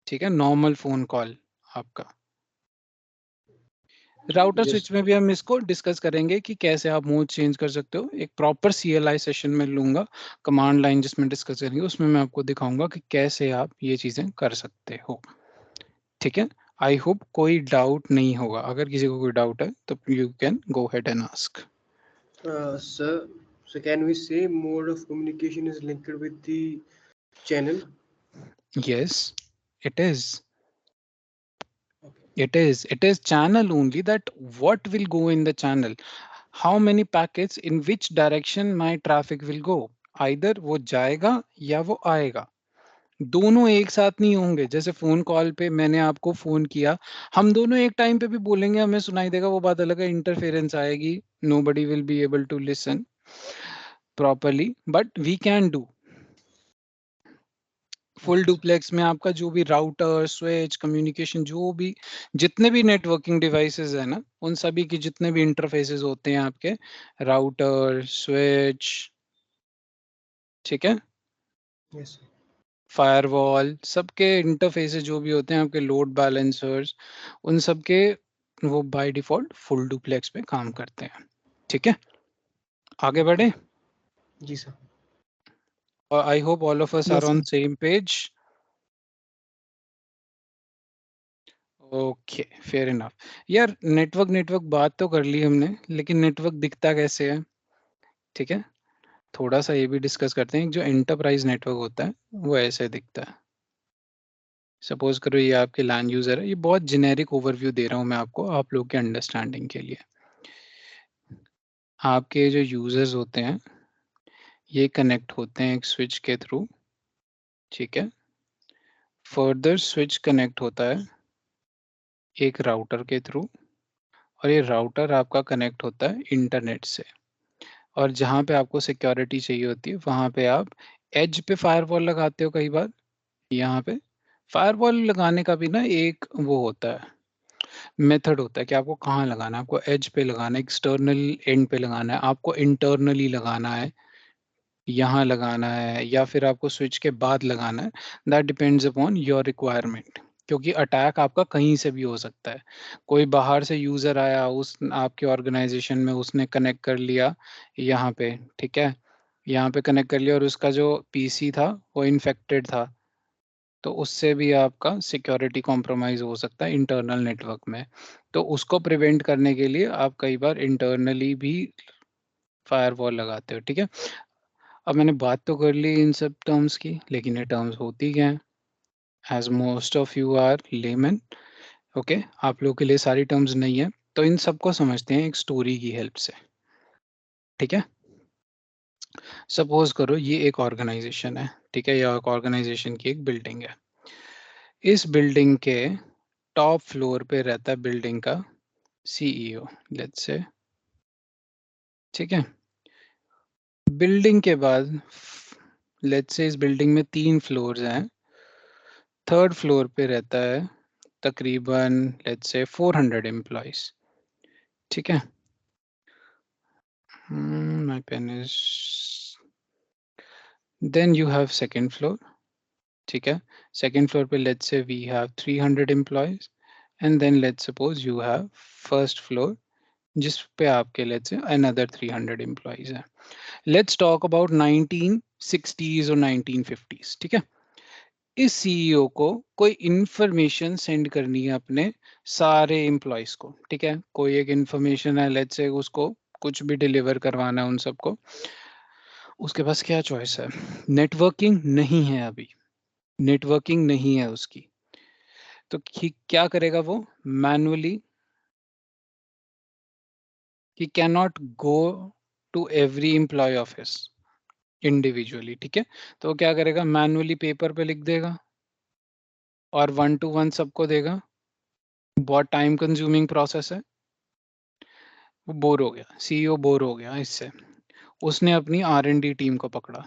ठीक है, नॉर्मल फोन कॉल आपका। राउटर स्विच में भी हम इसको डिस्कस करेंगे कि कैसे आप मोड चेंज कर सकते हो। एक प्रॉपर CLI सेशन में लूंगा, कमांड लाइन जिसमें डिस्कस करेंगे, उसमें मैं आपको दिखाऊंगा कि कैसे आप ये चीजें कर सकते हो। ठीक है, आई होप कोई डाउट नहीं होगा। अगर किसी को कोई डाउट है तो you can go head and ask. So can we say mode of communication is linked with the channel? Yes, it is. It is channel only, that what will go in the channel, how many packets in which direction my traffic will go, either वो जाएगा या वो आएगा, दोनों एक साथ नहीं होंगे। जैसे फोन कॉल पे मैंने आपको फोन किया, हम दोनों एक टाइम पे भी बोलेंगे, हमें सुनाई देगा, वो बात अलग है, इंटरफेरेंस आएगी, nobody will be able to listen properly, but we can do full duplex में आपका जो भी राउटर स्विच कम्युनिकेशन जो भी जितने भी नेटवर्किंग डिवाइसेस है ना, उन सभी के जितने भी इंटरफेसेस होते हैं आपके, राउटर स्विच, ठीक है, Yes. फायरवॉल, सबके इंटरफेसेस जो भी होते हैं आपके, लोड बैलेंसर्स, उन सब के वो बाय डिफॉल्ट फुल डुप्लेक्स पे काम करते हैं। ठीक है, आगे बढ़े। जी सर। और I hope all of us are on same page. Okay, fair enough. यार नेटवर्क बात तो कर ली हमने, लेकिन नेटवर्क दिखता कैसे है? ठीक है, थोड़ा सा ये भी डिस्कस करते हैं। जो एंटरप्राइज नेटवर्क होता है वो ऐसे दिखता है। सपोज करो ये आपके लैन यूजर है, ये बहुत जेनेरिक ओवरव्यू दे रहा हूँ मैं आपको आप लोग के अंडरस्टैंडिंग के लिए। आपके जो यूजर्स होते हैं ये कनेक्ट होते हैं एक स्विच के थ्रू, ठीक है, फर्दर स्विच कनेक्ट होता है एक राउटर के थ्रू, और ये राउटर आपका कनेक्ट होता है इंटरनेट से। और जहाँ पे आपको सिक्योरिटी चाहिए होती है वहाँ पे आप एज पे फायरवॉल लगाते हो कई बार। यहाँ पे फायरवॉल लगाने का भी ना एक वो होता है, मेथड होता है कि आपको कहाँ लगाना है। आपको एज पे लगाना है, एक्सटर्नल एंड पे लगाना है, आपको इंटरनली लगाना है, यहाँ लगाना है, या फिर आपको स्विच के बाद लगाना है। That depends upon your requirement, क्योंकि अटैक आपका कहीं से भी हो सकता है। कोई बाहर से यूजर आया उस आपके ऑर्गेनाइजेशन में, उसने कनेक्ट कर लिया यहाँ पे, ठीक है, यहाँ पे कनेक्ट कर लिया और उसका जो पीसी था वो इन्फेक्टेड था, तो उससे भी आपका सिक्योरिटी कॉम्प्रोमाइज हो सकता है इंटरनल नेटवर्क में। तो उसको प्रिवेंट करने के लिए आप कई बार इंटरनली भी फायरवॉल लगाते हो। ठीक है, अब मैंने बात तो कर ली इन सब टर्म्स की, लेकिन ये टर्म्स होती क्या हैं? As most of you are layman, okay, आप लोग के लिए सारी टर्म्स नहीं है, तो इन सबको समझते हैं एक स्टोरी की हेल्प से। ठीक है, सपोज करो ये एक ऑर्गेनाइजेशन है, ठीक है, या एक ऑर्गेनाइजेशन की एक बिल्डिंग है। इस बिल्डिंग के टॉप फ्लोर पे रहता है बिल्डिंग का सीईओ, लेट्स से, ठीक है। बिल्डिंग के बाद लेट्स से इस बिल्डिंग में 3 फ्लोर्स हैं। थर्ड फ्लोर पे रहता है तकरीबन लेट्स से 400 एम्प्लॉइज, ठीक है। My pen is, then you have second floor, ठीक है। सेकंड फ्लोर पे let's say we have 300 employees and then let's suppose you have first floor जिस पे आपके लेट्स से अनदर 300 एम्प्लॉइज हैं। लेट्स टॉक अबाउट 1960s और 1950s, ठीक है। इस सीईओ को कोई इंफॉर्मेशन सेंड करनी है अपने सारे एम्प्लॉयज को, ठीक है। कोई एक इंफॉर्मेशन है, लेट्स से उसको कुछ भी डिलीवर करवाना है उन सबको। उसके पास क्या चॉइस है? नेटवर्किंग नहीं है, अभी नेटवर्किंग नहीं है उसकी, तो क्या करेगा वो? Manually, he can not go to every employee office individually, ठीक है। तो वो क्या करेगा? मैनुअली पेपर पे लिख देगा और 1 to 1 सबको देगा। बहुत टाइम कंज्यूमिंग प्रोसेस है। वो बोर हो गया, सीईओ बोर हो गया इससे। उसने अपनी R&D टीम को पकड़ा।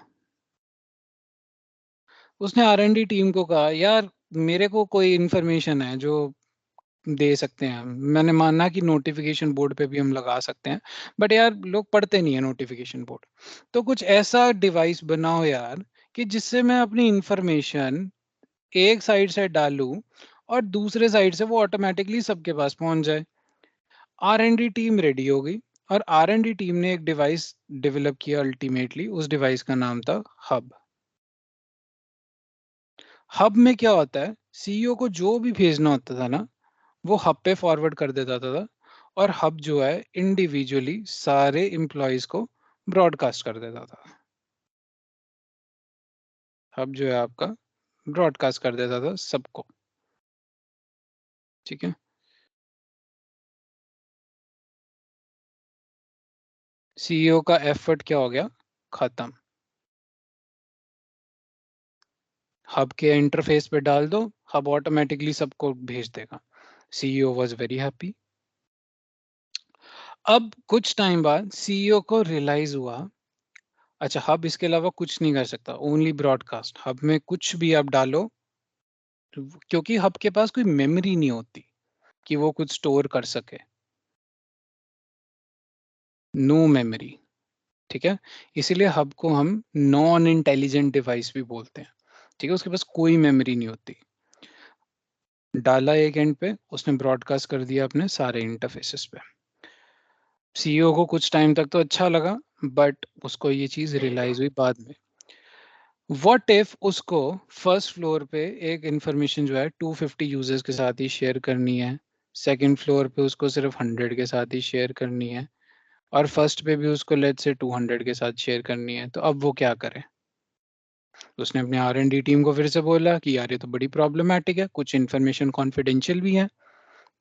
उसने R&D टीम को कहा, यार मेरे को कोई इन्फॉर्मेशन है जो दे सकते हैं हम। मैंने माना कि नोटिफिकेशन बोर्ड पे भी हम लगा सकते हैं, बट यार लोग पढ़ते नहीं है नोटिफिकेशन बोर्ड। तो कुछ ऐसा डिवाइस बनाओ यार कि जिससे मैं अपनी इंफॉर्मेशन एक साइड से डालूं और दूसरे साइड से वो ऑटोमेटिकली सबके पास पहुंच जाए। R&D टीम रेडी हो गई और R&D टीम ने एक डिवाइस डेवलप किया। अल्टीमेटली उस डिवाइस का नाम था हब। हब में क्या होता है? सीईओ को जो भी भेजना होता था ना, वो हब पे फॉरवर्ड कर देता था और हब जो है इंडिविजुअली सारे एम्प्लॉयज को ब्रॉडकास्ट कर देता था। हब जो है आपका ब्रॉडकास्ट कर देता था सबको, ठीक है। सीईओ का एफर्ट क्या हो गया? खत्म। हब के इंटरफेस पे डाल दो, हब ऑटोमेटिकली सबको भेज देगा। CEO was very happy. अब कुछ टाइम बाद सीईओ को रियलाइज हुआ, अच्छा हब इसके अलावा कुछ नहीं कर सकता, ओनली ब्रॉडकास्ट। हब में कुछ भी आप डालो, क्योंकि हब के पास कोई मेमोरी नहीं होती कि वो कुछ स्टोर कर सके, नो मेमोरी, ठीक है। इसीलिए हब को हम नॉन इंटेलिजेंट डिवाइस भी बोलते हैं, ठीक है। उसके पास कोई मेमोरी नहीं होती। डाला एक एंड पे, उसने ब्रॉडकास्ट कर दिया अपने सारे इंटरफेसेस पे। सीईओ को कुछ टाइम तक तो अच्छा लगा, बट उसको ये चीज रियलाइज हुई बाद में। व्हाट इफ उसको फर्स्ट फ्लोर पे एक इंफॉर्मेशन जो है 250 यूजर्स के साथ ही शेयर करनी है, सेकंड फ्लोर पे उसको सिर्फ 100 के साथ ही शेयर करनी है, और फर्स्ट पे भी उसको लेट्स से 200 के साथ शेयर करनी है। तो अब वो क्या करे? उसने अपने R&D टीम को फिर से बोला कि यार ये तो बड़ी प्रॉब्लमैटिक है, कुछ इन्फॉर्मेशन कॉन्फिडेंशियल भी है,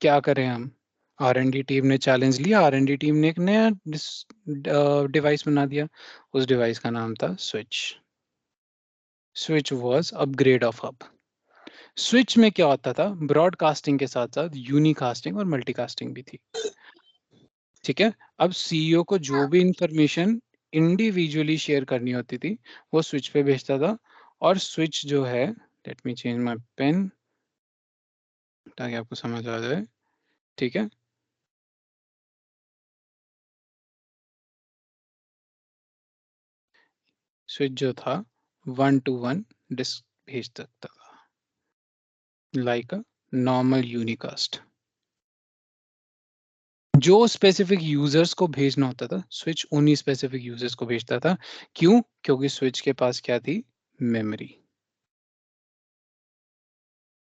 क्या करें हम? R&D टीम ने चैलेंज लिया। R&D टीम ने एक नया डिवाइस बना दिया। उस डिवाइस का नाम था switch. Switch was upgrade of hub. Switch में क्या होता था? ब्रॉडकास्टिंग के साथ साथ यूनिकास्टिंग और मल्टीकास्टिंग भी थी, ठीक है। अब सीईओ को जो भी इंफॉर्मेशन इंडिविजुअली शेयर करनी होती थी वो स्विच पे भेजता था, और स्विच जो है, let me change my pen ताकि आपको समझ आ जाए, ठीक है। स्विच जो था 1 to 1 डिस्क भेज सकता था, लाइक अ नॉर्मल यूनिकास्ट। जो स्पेसिफिक यूजर्स को भेजना होता था, स्विच उन्हीं स्पेसिफिक यूजर्स को भेजता था। क्यों? क्योंकि स्विच के पास क्या थी? मेमोरी।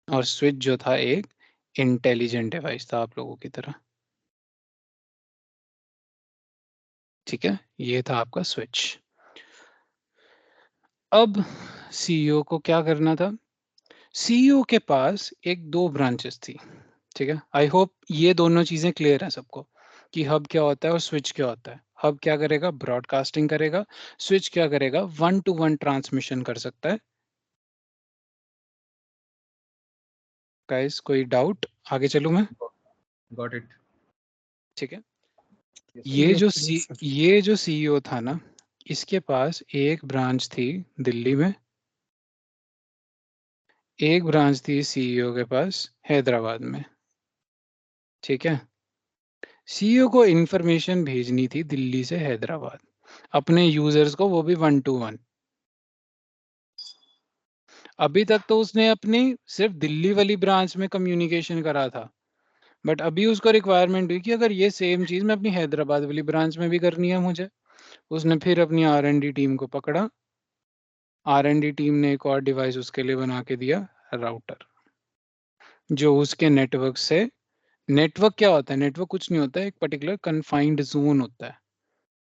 और स्विच जो था एक इंटेलिजेंट डिवाइस था आप लोगों की तरह, ठीक है। ये था आपका स्विच। अब सीईओ को क्या करना था? सीईओ के पास एक 2 ब्रांचेस थी, ठीक है। आई होप ये दोनों चीजें क्लियर है सबको कि हब क्या होता है और स्विच क्या होता है। हब क्या करेगा? ब्रॉडकास्टिंग करेगा। स्विच क्या करेगा? 1 to 1 ट्रांसमिशन कर सकता है। गाइस कोई डाउट? आगे चलूं मैं? Got it. ठीक है। Yes, ये जो सीईओ था ना, इसके पास एक ब्रांच थी दिल्ली में, एक ब्रांच थी सीईओ के पास हैदराबाद में। ठीक है। सीईओ को इंफॉर्मेशन भेजनी थी दिल्ली से हैदराबाद अपने यूजर्स को, वो भी 1 to 1। अभी तक तो उसने अपनी सिर्फ दिल्ली वाली ब्रांच में कम्युनिकेशन करा था, बट अभी उसको रिक्वायरमेंट हुई कि अगर ये सेम चीज मैं अपनी हैदराबाद वाली ब्रांच में भी करनी है मुझे। उसने फिर अपनी R&D टीम को पकड़ा। R&D टीम ने एक और डिवाइस उसके लिए बना के दिया, राउटर, जो उसके नेटवर्क से, नेटवर्क क्या होता है? नेटवर्क कुछ नहीं होता है, एक पर्टिकुलर कन्फाइंड जोन होता है।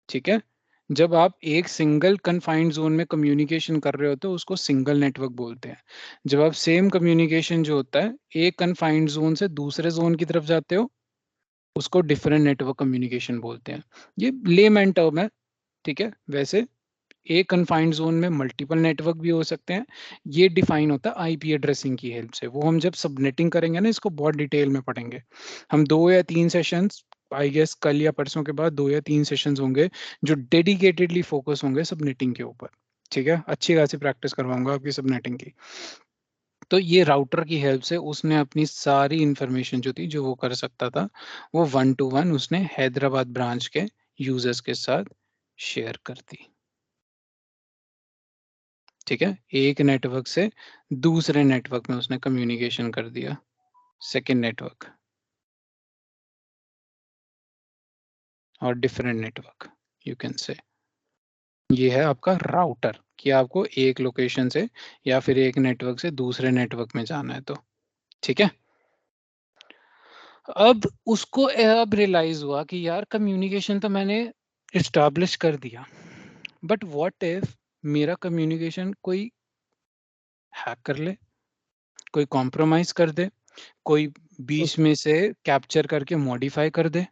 ठीक है। जब आप एक सिंगल कन्फाइंड जोन में कम्युनिकेशन कर रहे होते हो उसको सिंगल नेटवर्क बोलते हैं। जब आप सेम कम्युनिकेशन जो होता है एक कन्फाइंड जोन से दूसरे जोन की तरफ जाते हो उसको डिफरेंट नेटवर्क कम्युनिकेशन बोलते हैं। ये लेमैन टर्म है। ठीक है। वैसे एक कन्फाइंड जोन में मल्टीपल नेटवर्क भी हो सकते हैं। ये डिफाइन होता है आईपी एड्रेसिंग की हेल्प से। वो हम जब सबनेटिंग करेंगे ना, इसको बहुत डिटेल में पढ़ेंगे हम। 2 या 3 सेशंस, आई गेस कल या परसों के बाद 2 या 3 सेशंस होंगे जो डेडिकेटेडली फोकस होंगे सबनेटिंग के ऊपर। ठीक है। अच्छी खासी प्रैक्टिस करवाऊंगा आपकी सबनेटिंग की। तो ये राउटर की हेल्प से उसने अपनी सारी इंफॉर्मेशन जो थी, जो वो कर सकता था, वो 1 to 1 उसने हैदराबाद ब्रांच के यूजर्स के साथ शेयर कर दी। ठीक है। एक नेटवर्क से दूसरे नेटवर्क में उसने कम्युनिकेशन कर दिया, सेकेंड नेटवर्क और different network you can say. ये है आपका राउटर कि आपको एक लोकेशन से या फिर एक नेटवर्क से दूसरे नेटवर्क में जाना है तो। ठीक है। अब उसको अब रियलाइज हुआ कि यार कम्युनिकेशन तो मैंने इस्टेब्लिश कर दिया, बट व्हाट इफ मेरा कम्युनिकेशन कोई हैक कर ले, कोई कॉम्प्रोमाइज कर दे, कोई बीच में से कैप्चर करके मॉडिफाई कर दे।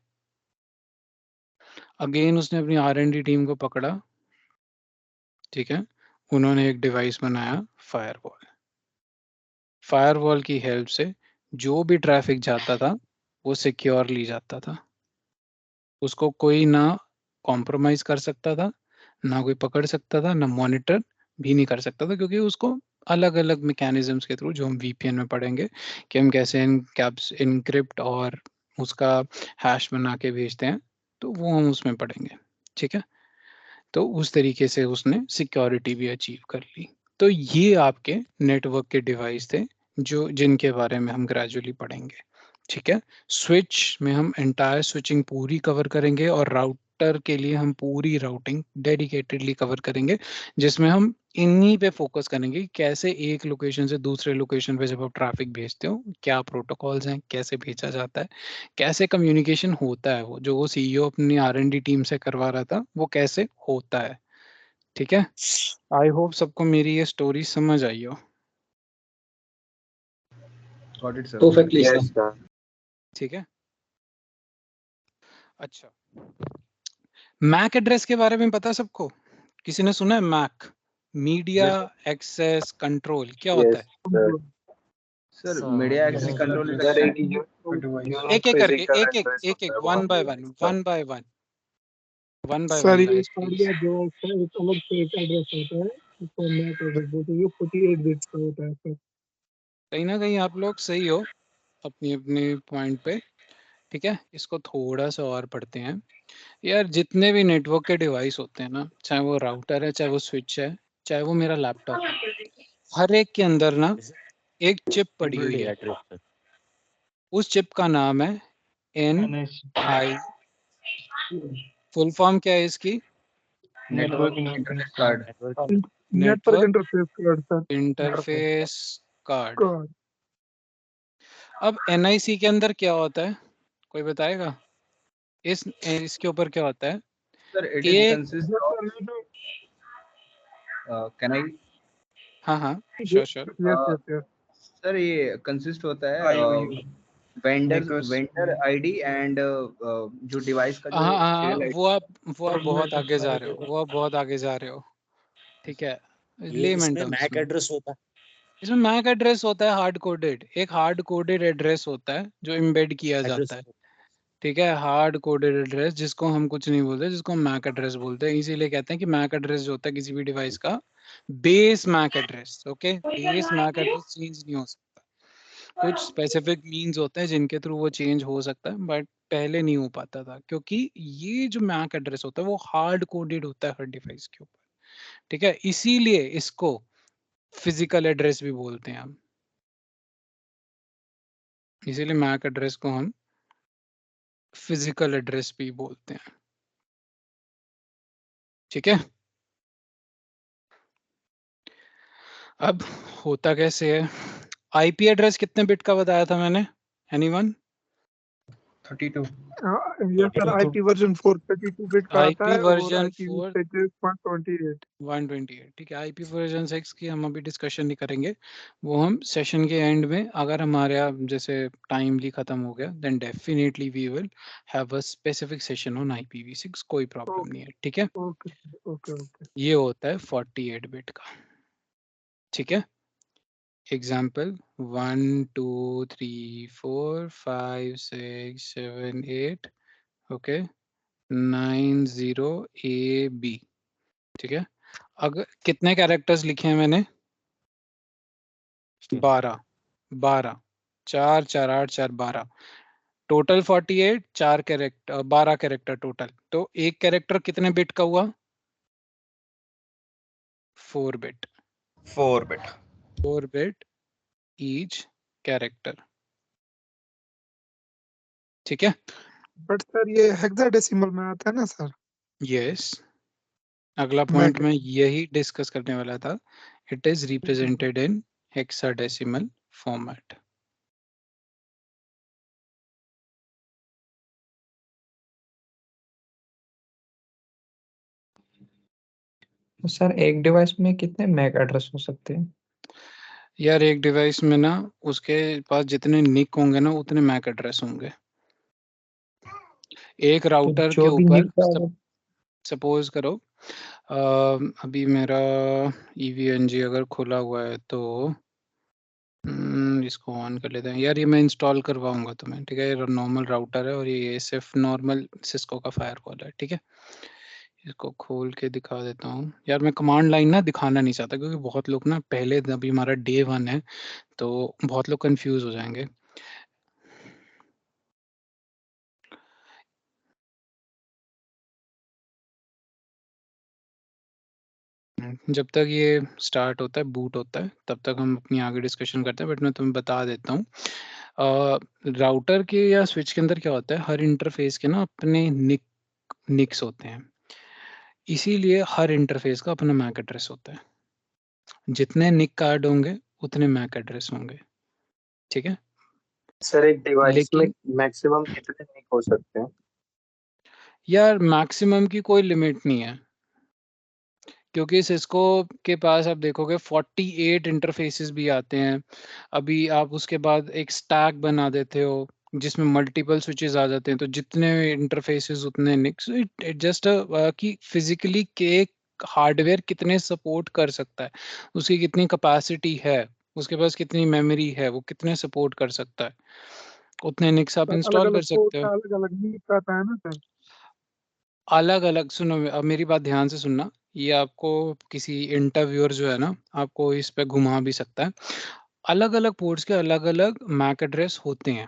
अगेन उसने अपनी R&D टीम को पकड़ा। ठीक है। उन्होंने एक डिवाइस बनाया, फायरवॉल। फायरवॉल की हेल्प से जो भी ट्रैफिक जाता था वो सिक्योरली जाता था। उसको कोई ना कॉम्प्रोमाइज कर सकता था, ना कोई पकड़ सकता था, ना मॉनिटर भी नहीं कर सकता था, क्योंकि उसको अलग अलग मैकेनिज्म्स के थ्रू, जो हम VPN में पढ़ेंगे कि हम कैसे इनक्रिप्ट और उसका हैश बना के भेजते हैं, तो वो हम उसमें पढ़ेंगे। ठीक है। तो उस तरीके से उसने सिक्योरिटी भी अचीव कर ली। तो ये आपके नेटवर्क के डिवाइस थे जो जिनके बारे में हम ग्रेजुअली पढ़ेंगे। ठीक है। स्विच में हम एंटायर स्विचिंग पूरी कवर करेंगे और राउटर के लिए हम पूरी राउटिंग डेडिकेटेडली कवर करेंगे, जिसमें हम इन्हीं पे फोकस करेंगे कि कैसे एक लोकेशन से दूसरे लोकेशन पे जब आप ट्रैफिक भेजते हो क्या प्रोटोकॉल्स हैं, कैसे भेजा जाता है, कैसे कम्युनिकेशन होता है, वो जो वो सीईओ अपनी R&D टीम से करवा रहा था वो कैसे होता है। ठीक है। आई होप सबको मेरी ये स्टोरी समझ आई हो। Got it sir. Perfectly Yes, sir. ठीक है। अच्छा, मैक एड्रेस के बारे में पता सबको? किसी ने सुना है मैक? मीडिया एक्सेस कंट्रोल क्या होता Yes, है? sir. Sir media access control is Sir, it is using एक एक करके, physical एक address एक होता है वन बाय वहाँ वन, पे, sir. One by sir one ये गाइस प्लीज। कार्डिया जो है एक अलग से एक एड्रेस होता है, उसको मैक एड्रेस बोलते हैं। ये 48 बिट्स का होता है सर। कहीं ना कहीं आप लोग सही हो अपनी अपने पॉइंट पे। ठीक है। इसको थोड़ा सा और पढ़ते हैं। यार जितने भी नेटवर्क के डिवाइस होते हैं ना, चाहे वो राउटर है, चाहे वो स्विच है, चाहे वो मेरा लैपटॉप है, हर एक के अंदर ना एक चिप पड़ी हुई है। उस चिप का नाम है NI। फुल फॉर्म क्या है इसकी? Network interface card. Network network interface card sir. Interface card. Card अब NIC के अंदर क्या होता है, कोई बताएगा? इसके ऊपर क्या होता है? सर इट इज एक, कंसिस्ट ऑफ कैन आई हाँ हाँ sure sure. Yes yes yes. Sir ये कंसिस्ट होता है वेंडर आईडी एंड जो डिवाइस का जो serial वो आप बहुत आगे जा रहे हो, वो आप बहुत आगे जा रहे हो। ठीक है, लेमन टर्म्स मैक में एड्रेस होता है। इसमें मैक एड्रेस होता है हार्ड कोडेड, एक हार्ड कोडेड एड्रेस होता है जो एम्बेड किया जाता है। ठीक है, हार्ड कोडेड एड्रेस जिसको हम कुछ नहीं बोलते, जिसको हम मैक एड्रेस बोलते हैं। इसीलिए कहते हैं कि मैक एड्रेस जो होता है किसी भी डिवाइस का base MAC address. Okay, base MAC address change नहीं हो सकता। कुछ स्पेसिफिक मीन्स होते हैं जिनके थ्रू वो चेंज हो सकता है, बट पहले नहीं हो पाता था क्योंकि ये जो मैक एड्रेस होता है वो हार्ड कोडेड होता है हर डिवाइस के ऊपर। ठीक है, इसीलिए इसको फिजिकल एड्रेस भी बोलते हैं हम। इसीलिए मैक एड्रेस को हम फिजिकल एड्रेस भी बोलते हैं। ठीक है, अब होता कैसे है, आईपी एड्रेस कितने बिट का बताया था मैंने, anyone? 32। yes sir, IP version 4 32 bit का आता आईपी है और वर्जन IPv6 128। 128। ठीक है, आईपी वर्जन 6 की हम अभी डिस्कशन नहीं करेंगे, वो हम सेशन के एंड में, अगर हमारे यहाँ जैसे टाइमली खत्म हो गया then definitely we will have a specific session on IPv6, कोई प्रॉब्लम नहीं है। ठीक है, ओके ओके ओके। ये होता है 48 बिट का। ठीक है, एग्जाम्पल 1 2 3 4 5 6 7 8 ओके 9 0 AB। ठीक है, अगर कितने कैरेक्टर्स लिखे हैं मैंने, 12 12 4 4 8 4 12 टोटल 48, 4 कैरेक्टर 12 कैरेक्टर टोटल। तो एक कैरेक्टर कितने बिट का हुआ, 4 bit. 4 bit 4 bit each character. ठीक है, बट सर ये हेक्साडेसिमल में आता है ना सर? यस, अगला पॉइंट मैं यही डिस्कस करने वाला था। It is represented in hexadecimal format. Sir एक डिवाइस में कितने मैक एड्रेस हो सकते हैं? यार एक डिवाइस में ना उसके पास जितने निक होंगे ना उतने मैक एड्रेस होंगे। एक राउटर के जो भी ऊपर निक का सपोज करो अभी मेरा EVNG अगर खुला हुआ है तो इसको ऑन कर लेते हैं। यार ये मैं इंस्टॉल करवाऊंगा तुम्हें। ठीक है, ये नॉर्मल राउटर है और ये सिर्फ नॉर्मल सिस्को का फायरवॉल है। ठीक है, इसको खोल के दिखा देता हूँ। यार मैं कमांड लाइन ना दिखाना नहीं चाहता क्योंकि बहुत लोग ना पहले अभी हमारा डे 1 है तो बहुत लोग कंफ्यूज हो जाएंगे। जब तक ये स्टार्ट होता है, बूट होता है, तब तक हम अपनी आगे डिस्कशन करते हैं, बट मैं तुम्हें बता देता हूँ। राउटर के या स्विच के अंदर क्या होता है, हर इंटरफेस के ना अपने निक्स होते हैं। इसीलिए हर इंटरफेस का अपना मैक एड्रेस होता है। जितने निक कार्ड होंगे उतने मैक एड्रेस होंगे। ठीक है, सर एक डिवाइस में लेकिन मैक्सिमम कितने निक हो सकते हैं? यार मैक्सिमम की कोई लिमिट नहीं है क्योंकि सिस्को के पास आप देखोगे 48 इंटरफेसेस भी आते हैं। अभी आप उसके बाद एक स्टैक बना देते हो जिसमें मल्टीपल स्विचेस आ जाते हैं, तो जितने इंटरफेसेस उतने निक्स। इट जस्ट कि फिजिकली के हार्डवेयर कितने सपोर्ट कर सकता है, उसकी कितनी कैपेसिटी है, उसके पास कितनी मेमोरी है, वो कितने सपोर्ट कर सकता है, उतने निक्स आप अलग इंस्टॉल कर अलग पोर्ट सकते हो। का अलग अलग नीक आता है ना सर? अलग अलग सुनो, अब मेरी बात ध्यान से सुनना। ये आपको किसी इंटरव्यूअर जो है ना आपको इस पे घुमा भी सकता है। अलग अलग पोर्ट्स के अलग अलग मैक एड्रेस होते हैं,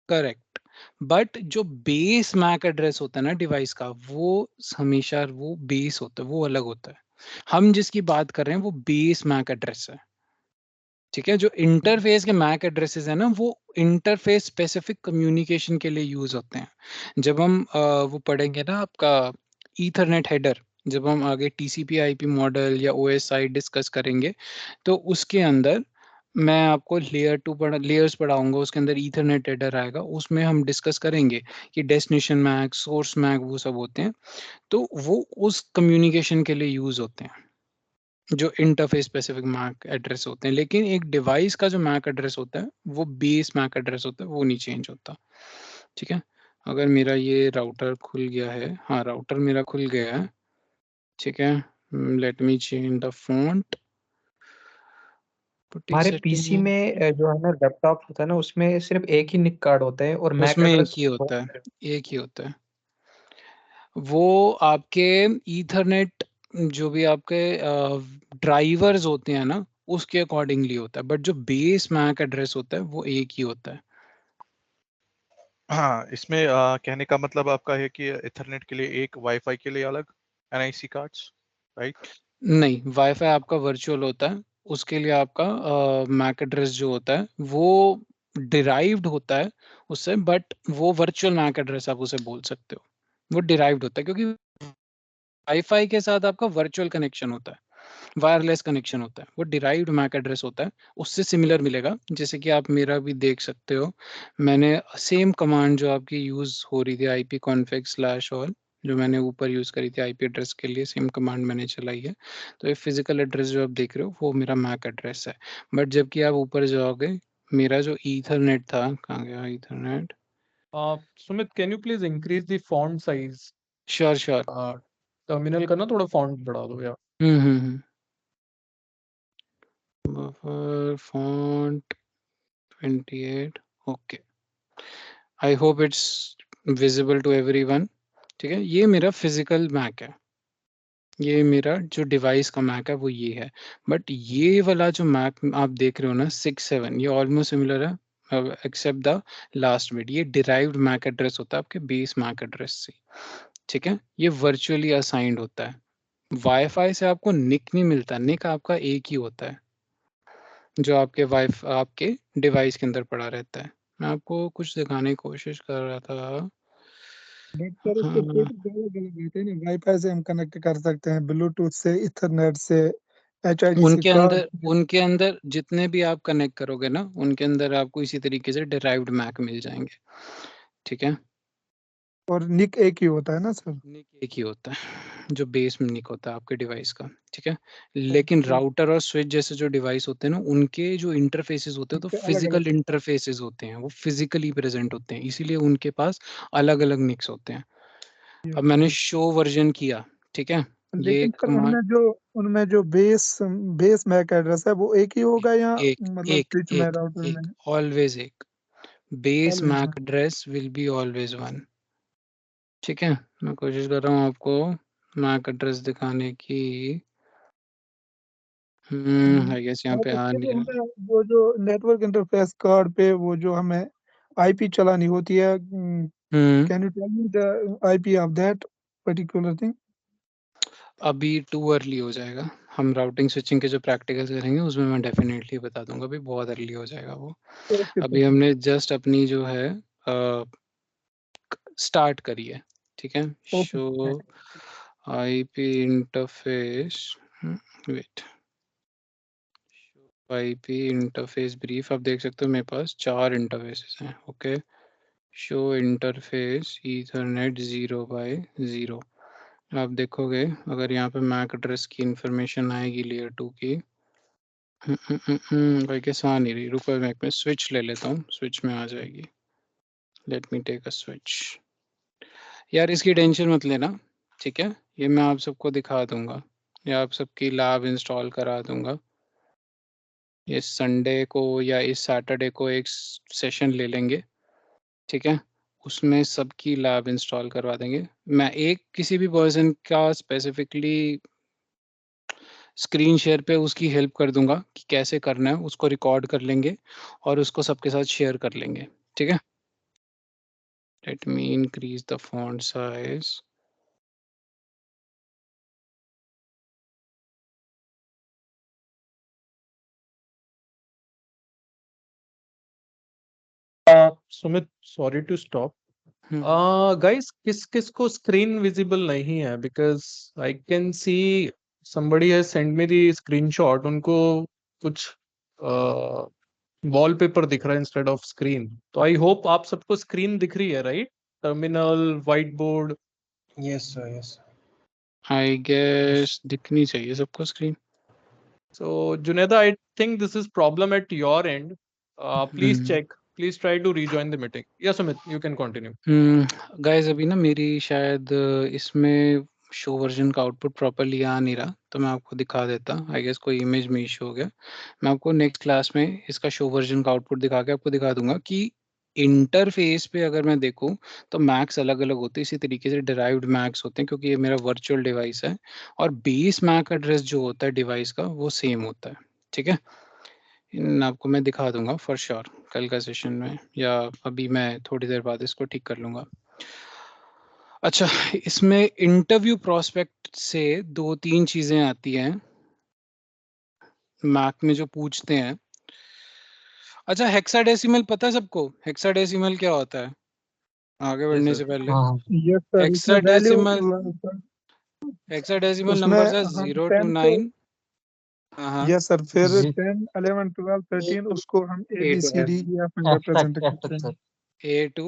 करेक्ट। बट जो बेस मैक एड्रेस होता है ना डिवाइस का, वो हमेशा वो बेस होता है, वो अलग होता है। हम जिसकी बात कर रहे हैं वो बेस मैक एड्रेस है। ठीक है, जो इंटरफेस के मैक एड्रेसेस है ना वो इंटरफेस स्पेसिफिक कम्युनिकेशन के लिए यूज होते हैं। जब हम वो पढ़ेंगे ना आपका ईथरनेट हेडर, जब हम आगे TCP/IP मॉडल या OSI डिस्कस करेंगे तो उसके अंदर मैं आपको लेयर्स पढ़ाऊंगा, उसके अंदर ईथरनेट हेडर आएगा, उसमें हम डिस्कस करेंगे कि डेस्टिनेशन मैक, सोर्स मैक, वो सब होते हैं। तो वो उस कम्युनिकेशन के लिए यूज होते हैं। जो इंटरफेस स्पेसिफिक मैक एड्रेस होते हैं, लेकिन एक डिवाइस का जो मैक एड्रेस होता है वो बेस मैक एड्रेस होता है, वो नहीं चेंज होता। ठीक है, अगर मेरा ये राउटर खुल गया है, हाँ राउटर मेरा खुल गया है, ठीक है, let me change the font. हमारे पीसी में जो है ना लैपटॉप होता है ना, उसमें सिर्फ एक ही निक कार्ड होता है और मैक उसमें एक एड्रेस ही होता है, एक ही होता है। वो आपके ईथरनेट जो भी आपके ड्राइवर्स होते हैं ना, उसके अकॉर्डिंगली होता है, बट जो बेस मैक एड्रेस होता है वो एक ही होता है। हाँ, इसमें कहने का मतलब आपका है कि इथरनेट के लिए एक, वाईफाई के लिए अलग एनआईसी कार्ड्स, राइट? नहीं, वाईफाई आपका वर्चुअल होता है, उसके लिए आपका मैक एड्रेस जो होता है वो डिराइव्ड होता है उससे, बट वो वर्चुअल मैक एड्रेस आप उसे बोल सकते हो, वो डिराइव्ड होता है, क्योंकि वाईफाई के साथ आपका वर्चुअल कनेक्शन होता है, वायरलेस कनेक्शन होता है, वो डिराइव्ड मैक एड्रेस होता है, उससे सिमिलर मिलेगा। जैसे कि आप मेरा भी देख सकते हो, मैंने सेम कमांड जो आपकी यूज़ हो रही थी IP config/all, जो मैंने ऊपर यूज़ करी थी IP एड्रेस के लिए, सेम कमांड मैंने चलाई है। तो ये फिजिकल एड्रेस जो आप देख रहे हो वो मेरा मैक एड्रेस है, बट जबकि आप ऊपर जाओगे, मेरा जो ईथरनेट था, कहाँ गया Ethernet? Sumit, can you please increase the font size? Sure sure. Terminal का ना थोड़ा फॉन्ट बढ़ा दो यार। Buffer font 28, okay, I hope it's visible to everyone. ठीक है, ये मेरा फिजिकल मैक है, ये मेरा जो डिवाइस का मैक है वो ये है, बट ये वाला जो मैक आप देख रहे हो ना 67, ये ऑलमोस्ट सिमिलर है एक्सेप्ट द लास्ट बिट, ये डिराइव्ड मैक एड्रेस होता है आपके बेस मैक एड्रेस से। ठीक है, ये वर्चुअली असाइंड होता है, वाईफाई से आपको निक नहीं मिलता, निक आपका एक ही होता है जो आपके डिवाइस के अंदर पड़ा रहता है। मैं आपको कुछ दिखाने की कोशिश कर रहा था। बट सर उसके पोर्ट अलग अलग रहते हैं ना, वाईफाई से हम कनेक्ट कर सकते हैं, ब्लूटूथ से, इथरनेट से, HIDC कार्ड। उनके अंदर जितने भी आप कनेक्ट करोगे ना, उनके अंदर आपको इसी तरीके से डिराइव्ड मैक मिल जाएंगे। ठीक है, और निक एक ही होता है ना सर? निक एक ही होता है, जो बेस में निक होता है आपके डिवाइस का। ठीक है, लेकिन राउटर और स्विच जैसे जो डिवाइस होते हैं ना, उनके जो इंटरफेसेस होते हैं तो अलग फिजिकल अलग इंटरफेसेस होते हैं, वो फिजिकली प्रेजेंट होते हैं, इसीलिए उनके पास अलग अलग निक्स होते हैं। अब मैंने शो वर्जन किया, ठीक है, ये लेकिन सर कमांड उनमें जो बेस मैक एड्रेस है वो एक ही होगा, या एक मतलब एक स्विच में, एक राउटर एक में? ऑलवेज एक, base always MAC address will be always one. ठीक है, मैं कोशिश कर रहा हूँ आपको मैक एड्रेस दिखाने की। आई गेस यहाँ पे आ तो नहीं रहा। हमें वो जो नेटवर्क इंटरफेस कार्ड पे वो जो हमें IP चलानी होती है, can you tell me the IP of that particular thing? अभी टू अर्ली हो जाएगा, हम राउटिंग स्विचिंग के जो प्रैक्टिकल्स करेंगे उसमें मैं डेफिनेटली बता दूंगा, अभी बहुत अर्ली हो जाएगा वो। अभी हमने जस्ट अपनी जो है स्टार्ट करी है। ठीक है, show IP interface, wait, IP interface brief, आप देख सकते हो मेरे पास 4 इंटरफेसेस हैं। Okay, show interface Ethernet 0x0, आप देखोगे अगर यहाँ पे मैक एड्रेस की इंफॉर्मेशन आएगी लेयर 2 की, भाई कैसे आ नहीं रही, रुको मैं एक स्विच ले लेता हूँ, स्विच में आ जाएगी। Let me take a switch. यार इसकी टेंशन मत लेना, ठीक है, ये मैं आप सबको दिखा दूंगा, या आप सबकी लैब इंस्टॉल करा दूंगा। ये संडे को या इस सैटरडे को एक सेशन ले लेंगे, ठीक है, उसमें सबकी लैब इंस्टॉल करवा देंगे। मैं एक किसी भी पर्सन का स्पेसिफिकली स्क्रीन शेयर पे उसकी हेल्प कर दूंगा कि कैसे करना है, उसको रिकॉर्ड कर लेंगे और उसको सबके साथ शेयर कर लेंगे। ठीक है, let me increase the font size. Sumit, sorry to stop. Guys, किस को स्क्रीन विजिबल नहीं है? Because I can see somebody has sent me the screenshot. उनको कुछ वॉलपेपर दिख रहा है इंस्टेड ऑफ स्क्रीन। तो आई होप आप सबको स्क्रीन दिख रही है, right? Terminal, whiteboard. Yes sir, yes. I guess दिखनी चाहिए सबको screen. So Juneda, I think this is problem at your end. Please check. Please try to rejoin the meeting. Yes, Sumit, you can continue. Guys अभी ना मेरी शायद इसमें show version का output properly आ नहीं रहा, तो मैं आपको दिखा देता। आई गेस कोई इमेज में इशू हो गया। मैं आपको नेक्स्ट क्लास में इसका शो वर्जन का आउटपुट दिखा के आपको दिखा दूंगा कि इंटरफेस पे अगर मैं देखूं तो मैक्स अलग-अलग होते हैं, इसी तरीके से डिराइव्ड मैक्स होते हैं, क्योंकि ये मेरा वर्चुअल डिवाइस है और बेस मैक एड्रेस जो होता है डिवाइस का वो सेम होता है। ठीक है, इन आपको मैं दिखा दूंगा फॉर श्योर कल का सेशन में, या अभी मैं थोड़ी देर बाद इसको ठीक कर लूंगा। अच्छा, इसमें इंटरव्यू प्रोस्पेक्ट से 2-3 चीजें आती हैं मैक में जो पूछते हैं। अच्छा, हेक्साडेसिमल पता है सबको? हेक्साडेसिमल क्या होता है आगे बढ़ने से पहले? यस सर, इसमें वैल्यू हेक्साडेसिमल उसमें नंबर है हम 0 to 10 को 9। हाँ, यस सर, फिर 10, 11, 12, 13 उसको हम A to F। ABCD में रिप्रेजेंट करते हैं। A to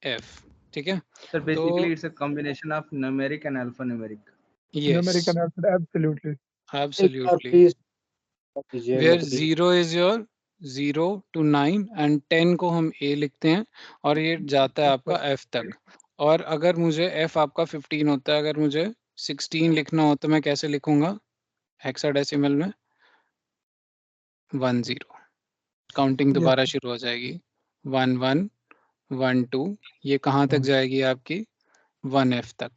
F, ठीक है? Sir, basically it's a combination of numeric and alphanumeric. Yes, Numeric and absolutely. absolutely. Where 0 is your 0 to 9 and 10 को हम A लिखते हैं और ये जाता है आपका F तक। और अगर मुझे F आपका 15 होता है, अगर मुझे 16 लिखना हो तो मैं कैसे लिखूंगा हेक्साडेसिमल में? 10। काउंटिंग दोबारा शुरू हो जाएगी 1 1 1 2, ये कहाँ तक जाएगी आपकी 1F तक।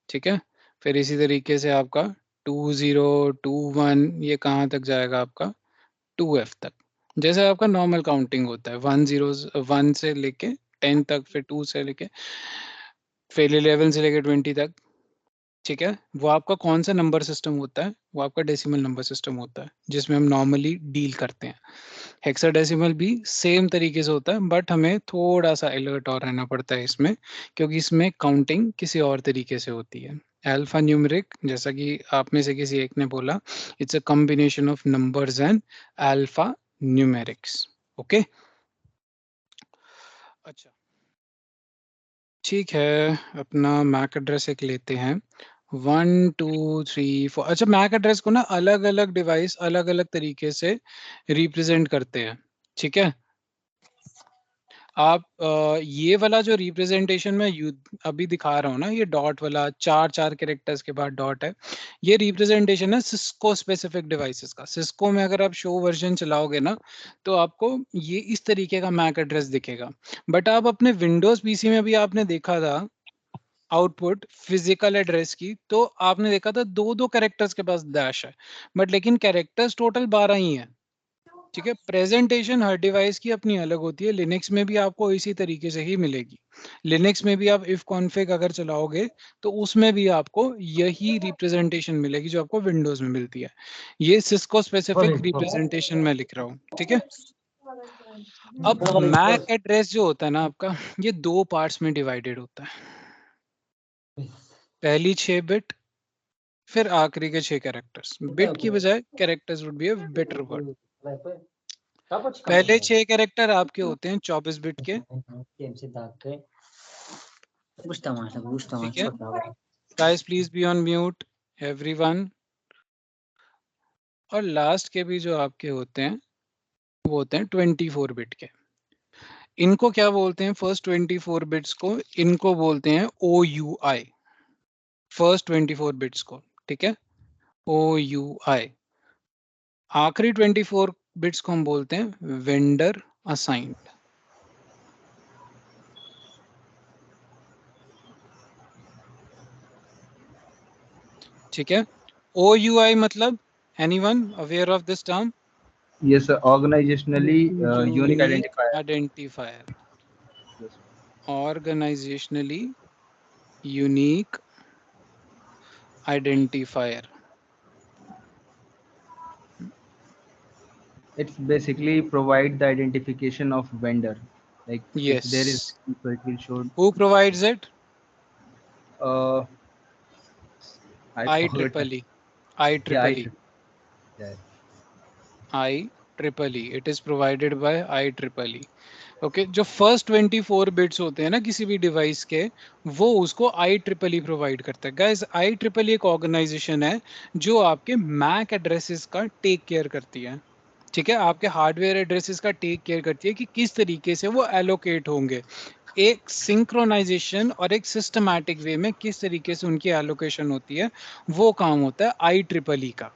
ठीक है, फिर इसी तरीके से आपका 2 0 2 1, ये कहाँ तक जाएगा आपका 2F तक। जैसे आपका नॉर्मल काउंटिंग होता है 1 से लेके 10 तक, फिर 2 से लेके फिर 11 से लेके 20 तक। ठीक है, वो आपका कौन सा नंबर सिस्टम होता है? वो आपका डेसिमल नंबर सिस्टम होता है जिसमें हम नॉर्मली डील करते हैं। हेक्साडेसिमल भी सेम तरीके से होता है, बट हमें थोड़ा सा अलर्ट और रहना पड़ता है इसमें, क्योंकि इसमें काउंटिंग किसी और तरीके से होती है। अल्फा न्यूमेरिक, जैसा कि आप में से किसी एक ने बोला, it's a combination of numbers and alpha numerics. Okay, अच्छा ठीक है, अपना मैक एड्रेस एक लेते हैं 1 2 3 4। अच्छा, मैक एड्रेस को ना अलग अलग डिवाइस अलग अलग तरीके से रिप्रेजेंट करते हैं। ठीक है, आप ये वाला जो रिप्रेजेंटेशन मैं अभी दिखा रहा हूँ ना, ये डॉट वाला 4 कैरेक्टर्स के बाद डॉट है, ये रिप्रेजेंटेशन है सिस्को स्पेसिफिक डिवाइसेस का। सिस्को में अगर आप शो वर्जन चलाओगे ना तो आपको ये इस तरीके का मैक एड्रेस दिखेगा। बट आप अपने विंडोज पीसी में भी आपने देखा था आउटपुट फिजिकल एड्रेस की, तो आपने देखा था 2 कैरेक्टर्स के पास डैश है, बट लेकिन कैरेक्टर्स टोटल 12 ही हैं। ठीक है, प्रेजेंटेशन हर डिवाइस की अपनी अलग होती है। लिनक्स में भी आपको इसी तरीके से ही मिलेगी। लिनक्स में भी आप इफ कॉन्फिग अगर चलाओगे तो उसमें भी आपको यही रिप्रेजेंटेशन मिलेगी जो आपको विंडोज में मिलती है। ये सिस्को स्पेसिफिक रिप्रेजेंटेशन में लिख रहा हूँ। ठीक है, अब मैक एड्रेस जो होता है ना आपका, ये 2 पार्ट्स में डिवाइडेड होता है। पहली 6 बिट, फिर आखिरी के 6 कैरेक्टर्स। बिट की बजाय characters would be a better word. पहले 6 कैरेक्टर आपके होते हैं 24 बिट के। ठीक है, guys please be on mute everyone. और लास्ट के भी जो आपके होते हैं वो होते हैं 24 बिट के। इनको क्या बोलते हैं? फर्स्ट 24 बिट्स को इनको बोलते हैं OUI, फर्स्ट 24 बिट्स को। ठीक है, OUI। आखिरी 24 बिट्स को हम बोलते हैं वेंडर असाइंड। ठीक है, OUI मतलब anyone aware of this term? Yes, sir. Organizationally unique identifier. Identifier. Yes. Organizationally unique identifier. It's basically provide the identification of vendor. Like yes, if there is, so it will show. Who provides it? IEEE. IEEE. Yeah, I IEEE. It is provided by IEEE. Okay जो first 24 bits होते हैं ना किसी भी device के, वो उसको IEEE provide करता है। गाइस IEEE एक ऑर्गेनाइजेशन है जो आपके मैक एड्रेसेस का टेक केयर करती है, ठीक है, आपके हार्डवेयर एड्रेसेस का टेक केयर करती है कि किस तरीके से वो एलोकेट होंगे, एक सिंक्रोनाइजेशन और एक सिस्टमैटिक वे में किस तरीके से उनकी एलोकेशन होती है, वो काम होता है IEEE का,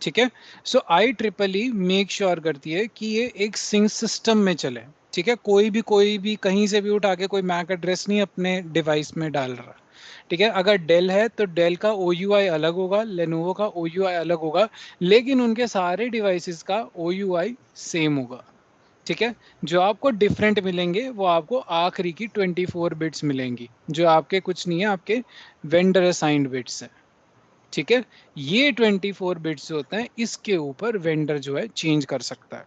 ठीक है। सो IEEE मेक श्योर करती है कि ये एक सिंक सिस्टम में चले, ठीक है, कोई भी कहीं से भी उठा के कोई मैक एड्रेस नहीं अपने डिवाइस में डाल रहा, ठीक है। अगर डेल है तो डेल का OUI अलग होगा, लेनोवो का OUI अलग होगा, लेकिन उनके सारे डिवाइसेस का OUI सेम होगा, ठीक है। जो आपको डिफरेंट मिलेंगे वो आपको आखिरी की 24 बिट्स मिलेंगी, जो आपके कुछ नहीं है, आपके वेंडर असाइंड बिट्स है, ठीक है। ये 24 बिट्स होते हैं, इसके ऊपर वेंडर जो है चेंज कर सकता है।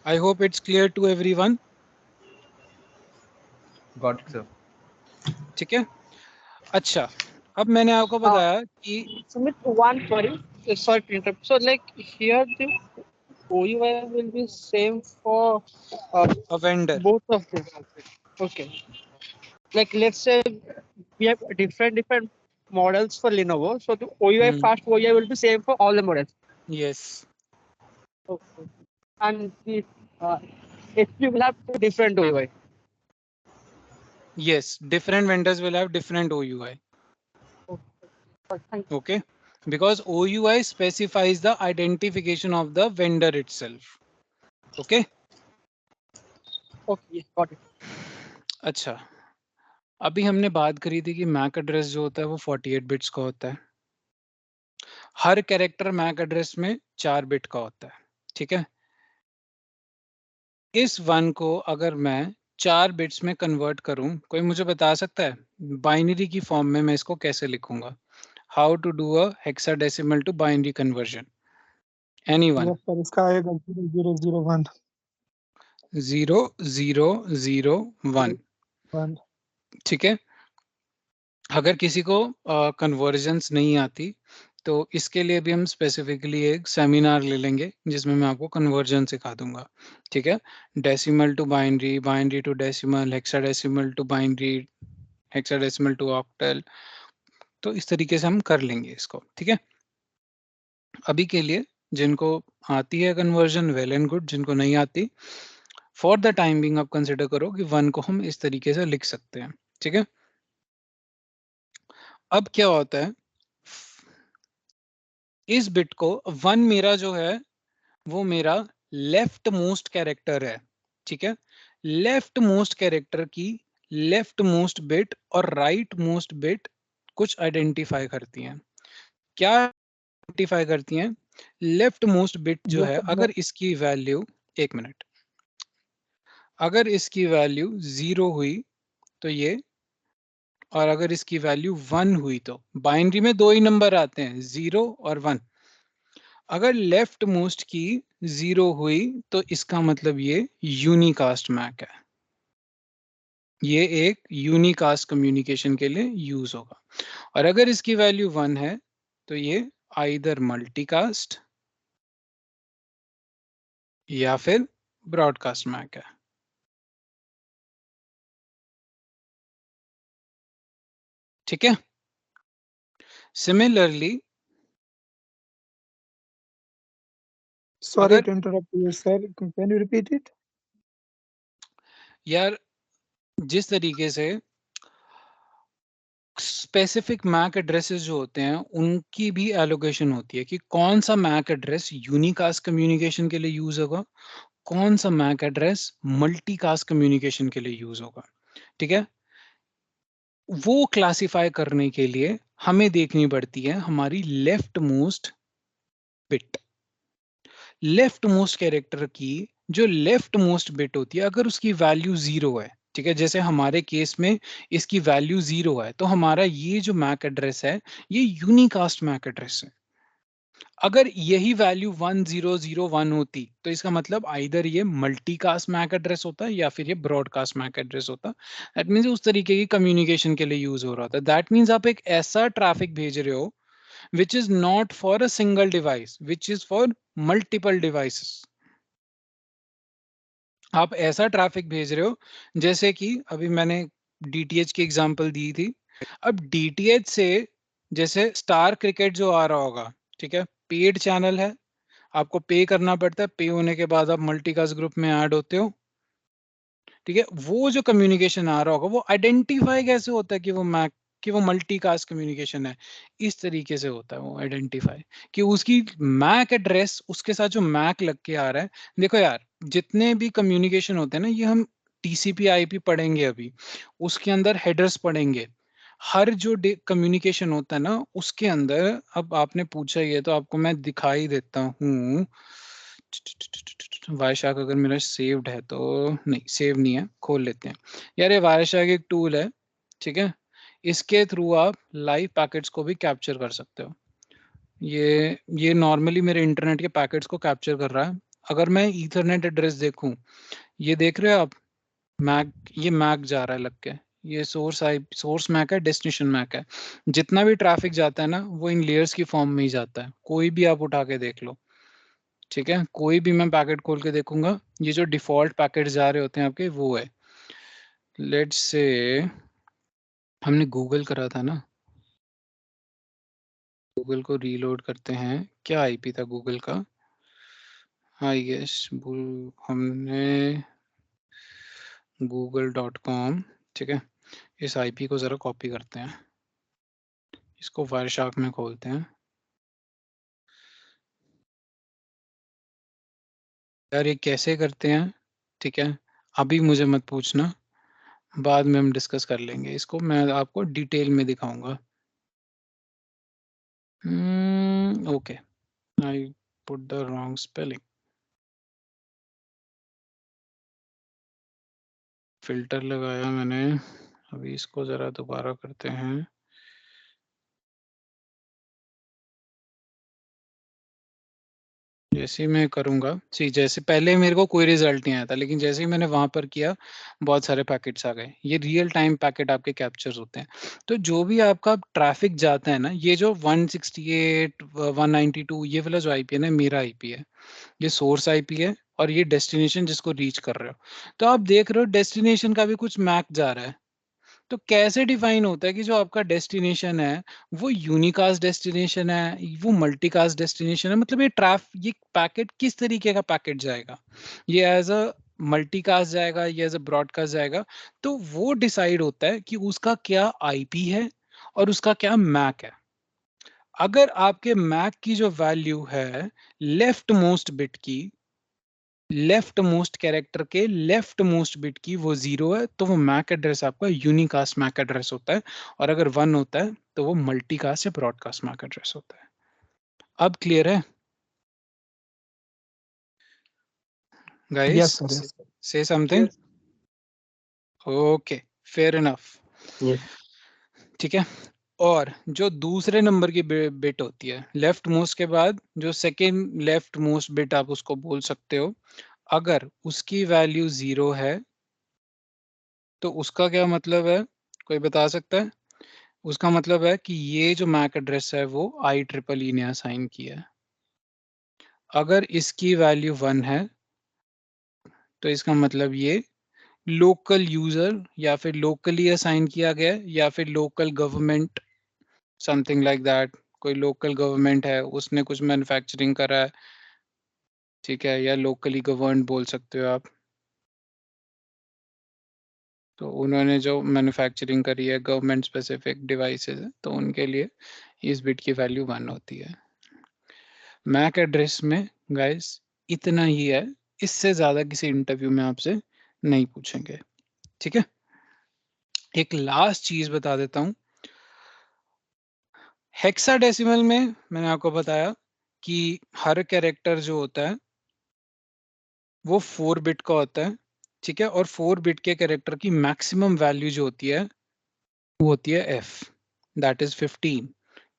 I hope it's clear to everyone. Got it sir. ठीक है, अच्छा अब मैंने आपको बताया कि Sumit, one sorry to interrupt. So like here the OUI will be same for a vendor, both of them. Okay. Like let's say we have different models for Lenovo. So the OUI fast OUI will be same for all the models. Yes. Okay. And the HP will have different OUI. Yes, different vendors will have different OUI. Okay, because OUI specifies the identification of the vendor itself. Okay. Okay, got it. अच्छा, अभी हमने बात करी थी कि Mac address जो होता है वो 48 बिट्स का होता है, हर कैरेक्टर मैक एड्रेस में 4 बिट का होता है, ठीक है। इस 1 को अगर मैं 4 बिट्स में कन्वर्ट करूं, कोई मुझे बता सकता है बाइनरी की फॉर्म में मैं इसको कैसे लिखूंगा? How to do a hexadecimal to binary conversion? Anyone? Yes sir, इसका आएगा 0001 0001, ठीक है। अगर किसी को कन्वर्जन्स नहीं आती तो इसके लिए भी हम स्पेसिफिकली एक सेमिनार ले लेंगे जिसमें मैं आपको कन्वर्जन सिखा दूंगा, ठीक है। Decimal to binary, binary to decimal, hexadecimal to binary, hexadecimal to octal, तो इस तरीके से हम कर लेंगे इसको, ठीक है। अभी के लिए जिनको आती है कन्वर्जन वेल एंड गुड, जिनको नहीं आती फॉर द टाइम बिंग आप कंसिडर करो कि 1 को हम इस तरीके से लिख सकते हैं, ठीक है। अब क्या होता है, इस बिट को 1 मेरा जो है वो मेरा लेफ्ट मोस्ट कैरेक्टर है, ठीक है। लेफ्ट मोस्ट कैरेक्टर की लेफ्ट मोस्ट बिट और राइट मोस्ट बिट कुछ आइडेंटिफाई करती हैं। क्या आइडेंटिफाई करती हैं? लेफ्ट मोस्ट बिट जो है, अगर इसकी वैल्यू, एक मिनट, अगर इसकी वैल्यू 0 हुई तो ये, और अगर इसकी वैल्यू 1 हुई तो बाइनरी में 2 ही नंबर आते हैं, 0 और 1। अगर लेफ्ट मोस्ट की 0 हुई तो इसका मतलब ये यूनिकास्ट मैक है, ये एक यूनिकास्ट कम्युनिकेशन के लिए यूज होगा। और अगर इसकी वैल्यू 1 है तो ये आइदर मल्टीकास्ट या फिर ब्रॉडकास्ट मैक है, ठीक है। Similarly, Sorry to interrupt you, sir. Can you repeat it? यार जिस तरीके से स्पेसिफिक मैक एड्रेसेस जो होते हैं उनकी भी एलोकेशन होती है कि कौन सा मैक एड्रेस यूनिकास्ट कम्युनिकेशन के लिए यूज होगा, कौन सा मैक एड्रेस मल्टीकास्ट कम्युनिकेशन के लिए यूज होगा, ठीक है। वो क्लासिफाई करने के लिए हमें देखनी पड़ती है हमारी left most bit, left most character की जो लेफ्ट मोस्ट बिट होती है, अगर उसकी वैल्यू 0 है, ठीक है, जैसे हमारे केस में इसकी वैल्यू 0 है तो हमारा ये जो मैक एड्रेस है ये यूनिकास्ट मैक एड्रेस है। अगर यही वैल्यू 1001 होती तो इसका मतलब आइदर ये मल्टीकास्ट मैक एड्रेस होता है या फिर ये ब्रॉडकास्ट मैक एड्रेस होता। दैट मीन्स उस तरीके की कम्युनिकेशन के लिए यूज हो रहा था। दैट मीन्स आप एक ऐसा ट्रैफिक भेज रहे हो which is not for a single device, which is for multiple devices. आप ऐसा ट्रैफिक भेज रहे हो जैसे कि अभी मैंने DTH की एग्जांपल दी थी। अब DTH से जैसे स्टार क्रिकेट जो आ रहा होगा, ठीक है, पेड चैनल है, आपको पे करना पड़ता है, पे होने के बाद आप मल्टीकास्ट ग्रुप में ऐड होते हो, ठीक है। वो जो कम्युनिकेशन आ रहा होगा वो आइडेंटिफाई कैसे होता है कि वो मल्टीकास्ट कम्युनिकेशन है? इस तरीके से होता है वो आइडेंटिफाई कि उसकी मैक एड्रेस उसके साथ जो मैक लग के आ रहा है। देखो यार, जितने भी कम्युनिकेशन होते हैं ना, ये हम TCP IP पढ़ेंगे अभी, उसके अंदर हेडर्स पढ़ेंगे। हर जो कम्युनिकेशन होता है ना उसके अंदर, अब आपने पूछा ये तो आपको मैं दिखाई देता हूँ। वायशाक अगर मेरा सेव्ड है तो, नहीं सेव नहीं है, खोल लेते हैं यार। ये वायशाक एक टूल है, ठीक है, इसके थ्रू आप लाइव पैकेट्स को भी कैप्चर कर सकते हो। ये नॉर्मली मेरे इंटरनेट के पैकेट्स को कैप्चर कर रहा है। अगर मैं ईथरनेट एड्रेस देखूं, ये देख रहे हो आप, मैक, ये मैक जा रहा है लग के, ये सोर्स मैक है, डेस्टिनेशन मैक है। जितना भी ट्रैफिक जाता है ना वो इन लेयर्स की फॉर्म में ही जाता है, कोई भी आप उठा के देख लो, ठीक है। कोई भी मैं पैकेट खोल के देखूंगा, ये जो डिफॉल्ट पैकेट जा रहे होते हैं आपके वो है। लेट्स से हमने गूगल करा था ना, गूगल को रीलोड करते हैं। क्या IP था गूगल का? आई गेस हमने google.com, ठीक है। इस IP को जरा कॉपी करते हैं, इसको वायरशार्क में खोलते हैं। यार ये कैसे करते हैं, ठीक है, अभी मुझे मत पूछना, बाद में हम डिस्कस कर लेंगे इसको, मैं आपको डिटेल में दिखाऊंगा। Okay, I put the wrong spelling. Filter लगाया मैंने, अभी इसको जरा दोबारा करते हैं। जैसे ही मैं करूंगा, जैसे पहले मेरे को कोई रिजल्ट नहीं आया था, लेकिन जैसे ही मैंने वहां पर किया बहुत सारे पैकेट्स आ गए। ये रियल टाइम पैकेट आपके कैप्चर्स होते हैं। तो जो भी आपका ट्रैफिक जाता है ना, ये जो 168 192 ये वाला जो IP है ना, मेरा IP है, ये सोर्स IP है, और ये डेस्टिनेशन जिसको रीच कर रहे हो। तो आप देख रहे हो डेस्टिनेशन का भी कुछ मैक जा रहा है। तो कैसे डिफाइन होता है कि जो आपका डेस्टिनेशन है वो यूनिकास्ट डेस्टिनेशन है, वो मल्टीकास्ट डेस्टिनेशन है? मतलब ये पैकेट किस तरीके का पैकेट जाएगा, ये एज अ मल्टीकास्ट जाएगा, ये एज अ ब्रॉडकास्ट जाएगा? तो वो डिसाइड होता है कि उसका क्या IP है और उसका क्या मैक है। अगर आपके मैक की जो वैल्यू है लेफ्ट मोस्ट बिट की, लेफ्ट मोस्ट कैरेक्टर के लेफ्ट मोस्ट बिट की वो 0 है, तो वो मैक एड्रेस आपका यूनिकास्ट मैक एड्रेस होता है। और अगर 1 होता है तो वो मल्टीकास्ट या ब्रॉडकास्ट मैक एड्रेस होता है। अब क्लियर है गाइस? Yes, sir. Yes. से something? Okay, fair enough. Yes. ठीक है। और जो दूसरे नंबर की बिट होती है लेफ्ट मोस्ट के बाद, जो सेकेंड लेफ्ट मोस्ट बिट आप उसको बोल सकते हो, अगर उसकी वैल्यू 0 है तो उसका क्या मतलब है, कोई बता सकता है? उसका मतलब है कि ये जो मैक एड्रेस है वो IEEE ने असाइन किया है। अगर इसकी वैल्यू 1 है तो इसका मतलब ये लोकल यूजर या फिर लोकली असाइन किया गया है, या फिर local government, something like that. कोई लोकल गवर्नमेंट है, उसने कुछ मैन्युफैक्चरिंग करा है, ठीक है, या लोकली गवर्न बोल सकते हो आप। तो उन्होंने जो मैन्युफैक्चरिंग करी है गवर्नमेंट स्पेसिफिक डिवाइसेस, तो उनके लिए इस बिट की वैल्यू 1 होती है। मैक एड्रेस में गाइस इतना ही है, इससे ज्यादा किसी इंटरव्यू में आपसे नहीं पूछेंगे, ठीक है। एक लास्ट चीज बता देता हूं, हेक्साडेसिमल में मैंने आपको बताया कि हर कैरेक्टर जो होता है वो 4 बिट का होता है, ठीक है। और 4 बिट के कैरेक्टर की मैक्सिमम वैल्यू जो होती है वो होती है F, दैट इज 15।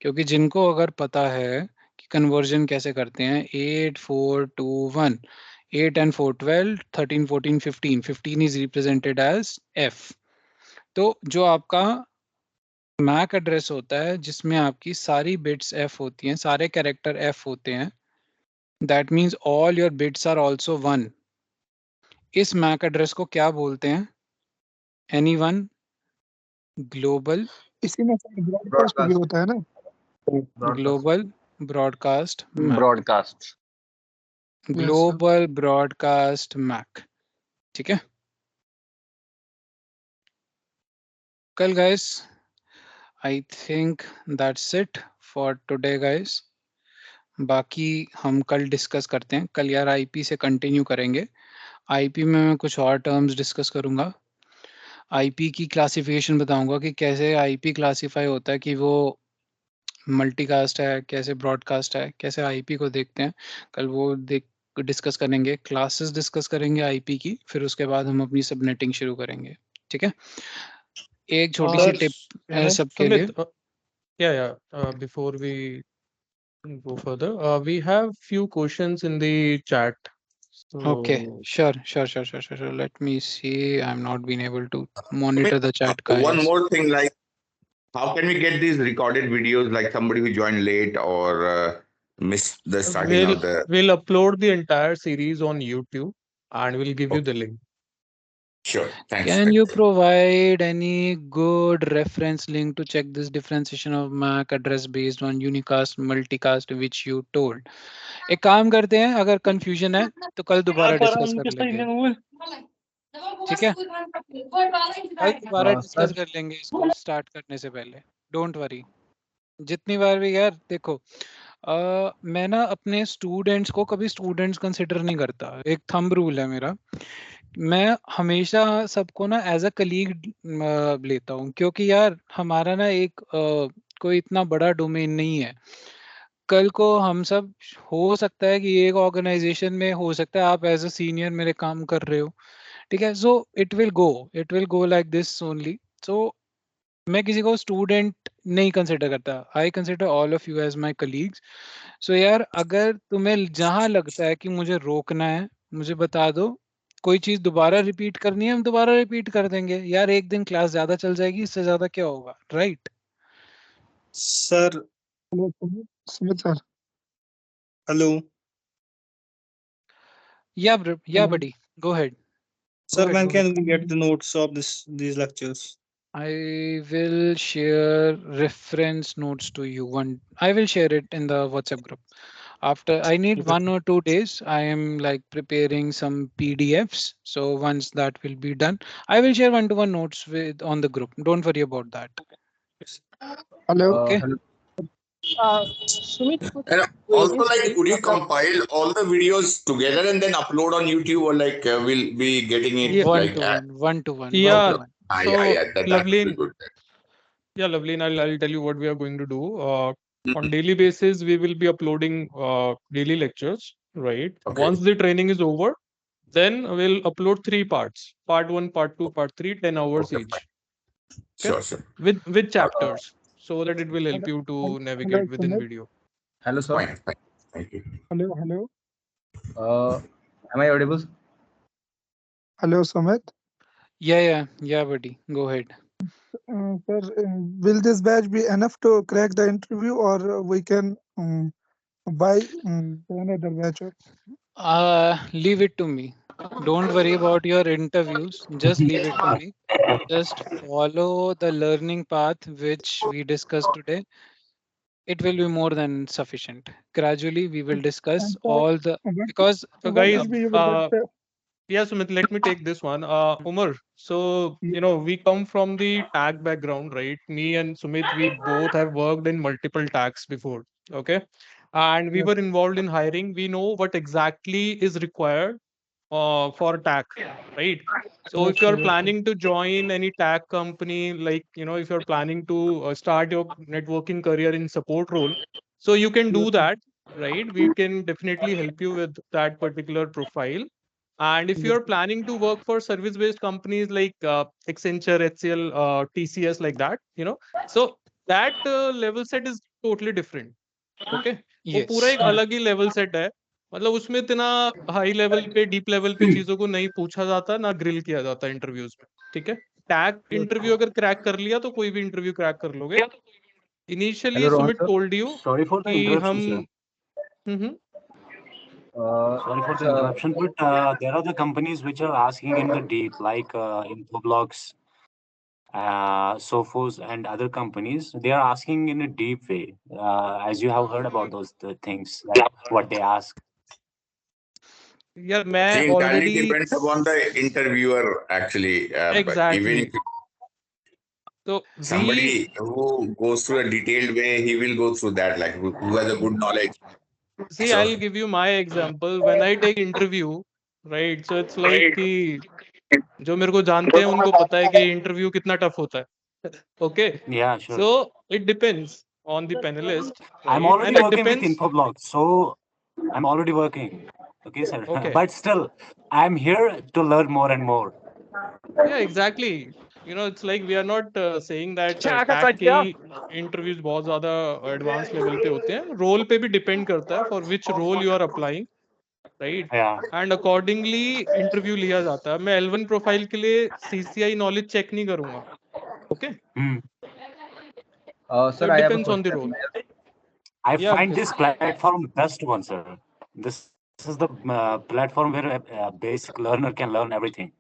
क्योंकि जिनको अगर पता है कि कन्वर्जन कैसे करते हैं, 8 4 2 1, 8 and 4 12, 13 14 15, 15 is represented as F। तो जो आपका मैक एड्रेस होता है जिसमें आपकी सारी बिट्स f होती हैं, सारे कैरेक्टर f होते हैं. That means all your bits are also 1. इस मैक एड्रेस को क्या बोलते हैं? एनीवन? ग्लोबल इसी में ब्रॉडकास्ट भी होता है ना? Global broadcast MAC. Broadcast global broadcast MAC. ठीक है. कल guys, I think that's it for today guys. बाकी हम कल डिस्कस करते हैं. कल यार आईपी से कंटिन्यू करेंगे. आईपी में मैं कुछ और टर्म्स डिस्कस करूंगा. आईपी की क्लासिफिकेशन बताऊंगा कि कैसे आईपी क्लासिफाई होता है, कि वो मल्टीकास्ट है, कैसे ब्रॉडकास्ट है, कैसे आईपी को देखते हैं. कल वो डिस्कस करेंगे. क्लासेस डिस्कस करेंगे आईपी की, फिर उसके बाद हम अपनी सबनेटिंग शुरू करेंगे. ठीक है. एक छोटी सी टिप है सबके लिए. Before we go further, we have few questions in the chat. So, Okay, sure. Let me see. I'm not been able to monitor the chat, guys. One more thing, like, how can we get these recorded videos, like somebody who joined late or missed the starting of the... We'll upload the entire series on YouTube and we'll give you the link. Sure, thanks. Can you provide any good reference link to check this differentiation of MAC address based on unicast, multicast, which you told? एक काम करते हैं, अगर confusion है तो कल दोबारा discuss कर लेंगे. ठीक है. कल दोबारा डिस्कस कर लेंगे इसको स्टार्ट करने से पहले. Don't worry. जितनी बार भी यार देखो, मैं ना अपने स्टूडेंट्स को कभी स्टूडेंट्स कंसिडर नहीं करता. एक थंब रूल है मेरा. मैं हमेशा सबको ना एज अ कलीग लेता हूँ, क्योंकि यार हमारा ना एक कोई इतना बड़ा डोमेन नहीं है. कल को हम सब, हो सकता है कि एक ऑर्गेनाइजेशन में हो सकता है आप एज अ सीनियर मेरे काम कर रहे हो. ठीक है. So it will go like this only. So मैं किसी को स्टूडेंट नहीं कंसिडर करता. I consider all of you as my colleagues. So यार अगर तुम्हें जहां लगता है कि मुझे रोकना है, मुझे बता दो. कोई चीज दोबारा रिपीट करनी है, हम दोबारा रिपीट कर देंगे. यार एक दिन क्लास ज्यादा चल जाएगी, इससे ज्यादा क्या होगा, right? Sir Sumit sir. Hello. Yeah buddy, go ahead. Sir, when can we get the notes of these lectures? I will share reference notes to you. I will share it in the WhatsApp group. After I need 1 or 2 days, I am like preparing some PDFs. So once that will be done, I will share one-to-one notes on the group. Don't worry about that. Hello. Okay. Sumit, And also, like, could you compile all the videos together and then upload on YouTube, or like we'll be getting it One-to-one. Yeah. So that Lovely. would be good. Yeah, lovely. And I'll tell you what we are going to do. On daily basis, we will be uploading daily lectures, right? Okay. Once the training is over, then we'll upload 3 parts. Part 1, part 2, part 3, 10 hours each. Sure. With chapters, so that it will help you to navigate within video. Hello, sir. Fine. Thank you. Hello. Am I audible? Hello, Sumit. Yeah, buddy. Go ahead. Sir, will this batch be enough to crack the interview, or we can buy another batch? Leave it to me. Don't worry about your interviews. Just leave it to me. Just follow the learning path which we discussed today. It will be more than sufficient. Gradually, we will discuss all the, because So guys, yeah, Sumit, let me take this one. Umar, so we come from the tag background, right? Me and Sumit, we both have worked in multiple tags before, okay? And we were involved in hiring. We know what exactly is required for tag, right? So if you're planning to join any tag company, like if you're planning to start your networking career in support role, so you can do that, right? We can definitely help you with that particular profile. And if you're planning to work for service-based companies like Accenture, HCL, TCS, like that, so that level set is totally different. Okay? वो पूरा एक अलग ही level set है. मतलब उसमें इतना high level पे, deep level पे चीजों को नहीं पूछा जाता, ना ग्रिल किया जाता इंटरव्यूज में. ठीक है? टैग इंटरव्यू अगर क्रैक कर लिया तो कोई भी इंटरव्यू क्रैक कर लोगे। Initially Sumit told you Sorry for the कि interruption, हम sir. Sorry for the interruption, but there are the companies which are asking in the deep, like Infoblox, Sophos, and other companies. They are asking in a deep way, as you have heard about those things, like what they ask. यार मैं See, entirely already depends upon the interviewer, actually. Exactly. Even if तो somebody who goes through a detailed way, he will go through that, like who has a good knowledge. See, So, I'll give you my example. When I take interview, right? So it's like कि जो मेरे को जानते हैं उनको पता है कि इंटरव्यू कितना टफ होता है. Okay. Yeah, sure. So it depends on the panelist. I'm Right? already And it working with depends. Infoblox, so I'm already working. Okay, sir. Okay. But still, I'm here to learn more and more. Yeah, exactly. You know, it's like we are not saying that tag के interviews बहुत ज्यादा advance level पे होते हैं. Role पे भी depend करता है for which role you are applying, right? And accordingly interview लिया जाता है. मैं L1 प्रोफाइल के लिए CCI नॉलेज चेक नहीं करूंगा. Okay. Sir, I have a depends on the question. Role. I find this platform best one, sir. This is the platform where a basic learner can learn everything.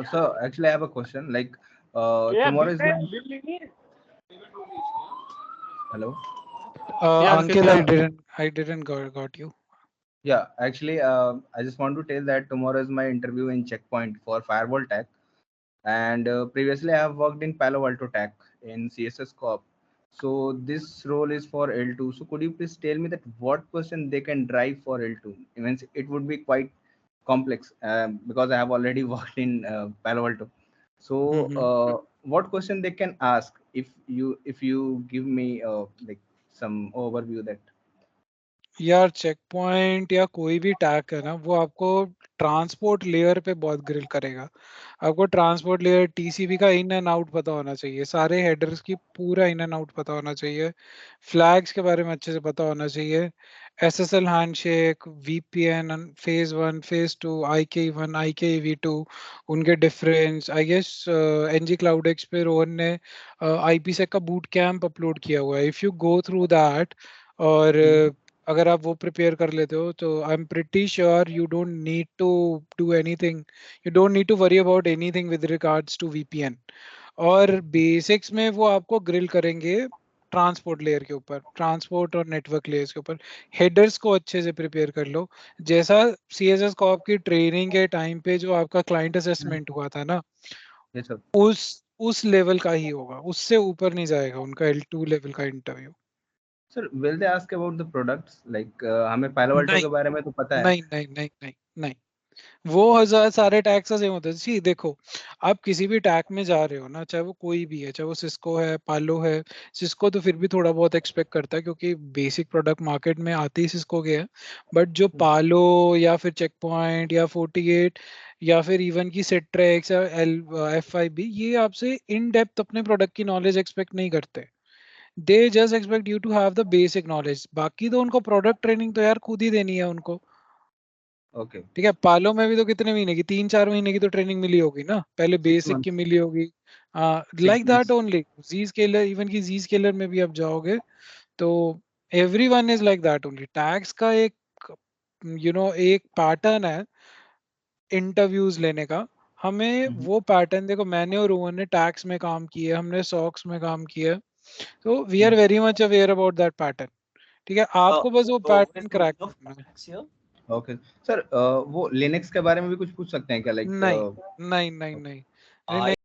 Sir, actually, I have a question. Like, tomorrow is my... Hello. Ankit, I didn't got you. Yeah, actually, I just want to tell that tomorrow is my interview in Checkpoint for Firewall Tech, and previously I have worked in Palo Alto Tech in CSS Corp. So this role is for L2. So could you please tell me that what question they can drive for L2? Means it would be quite complex because I have already worked in Palo Alto. So what question they can ask if you give me like some overview that. यार check point या कोई भी tag है ना, वो आपको transport layer पे बहुत ग्रिल करेगा. आपको ट्रांसपोर्ट लेयर TCP का इन एंड आउट पता होना चाहिए, सारे हेडर्स की पूरा इन एंड आउट पता होना चाहिए, फ्लैग्स के बारे में अच्छे से पता होना चाहिए, SSL handshake, VPN, phase 1, phase 2, IKE1, IKEV2, उनके difference. I guess NG CloudX पे रोहन ने IPsec का बूट कैंप अपलोड किया हुआ है. If you go through that और अगर आप वो प्रिपेयर कर लेते हो तो I am pretty sure you don't need to do anything, you don't need to worry about anything with regards to VPN. और बेसिक्स में वो आपको ग्रिल करेंगे ट्रांसपोर्ट लेयर के ऊपर, ट्रांसपोर्ट और नेटवर्क लेयर्स के ऊपर. हेडर्स को अच्छे से प्रिपेयर कर लो, जैसा CSS कॉर्प की ट्रेनिंग के टाइम पे जो आपका क्लाइंट असेसमेंट हुआ था ना, उस लेवल का ही होगा, उससे ऊपर नहीं जाएगा उनका L2 लेवल का interview. Sir, will they ask about the products? Like हमें Palo Alto के बारे में तो पता है. नहीं, वो हजार सारे टैग सेम होते हैं. सी देखो, आप किसी भी टैग में जा रहे हो ना, चाहे वो कोई भी है, चाहे वो सिस्को है, पालो है. सिस्को तो फिर भी थोड़ा बहुत एक्सपेक्ट करता है क्योंकि बेसिक प्रोडक्ट मार्केट में आते ही सिस्को के है. बट जो पालो या फिर चेक पॉइंट या 48 या फिर इवन की सेट्रेक्स या FIB, ये आपसे इन डेप्थ अपने प्रोडक्ट की नॉलेज एक्सपेक्ट नहीं करते. They just expect you to have the basic knowledge. बाकी तो उनको प्रोडक्ट ट्रेनिंग तो यार खुद ही देनी है उनको. ओके, ठीक है. पालो में भी तो कितने महीने की, 3-4 महीने की तो ट्रेनिंग मिली होगी ना, पहले बेसिक की मिली होगी. लाइक दैट ओनली जी स्केलर, इवन की जी स्केलर में भी आप जाओगे तो everyone is like that only. Tags का एक एक पैटर्न है इंटरव्यूज लेने का. हमें वो पैटर्न, देखो मैंने और रोहन ने टैग्स में काम किया, हमने सॉक्स में काम किया, तो we are very much aware about that pattern. ठीक है, आपको बस वो पैटर्न क्रैक करना है. ओके सर, वो लिनक्स के बारे में भी कुछ पूछ सकते हैं क्या? लाइक नहीं.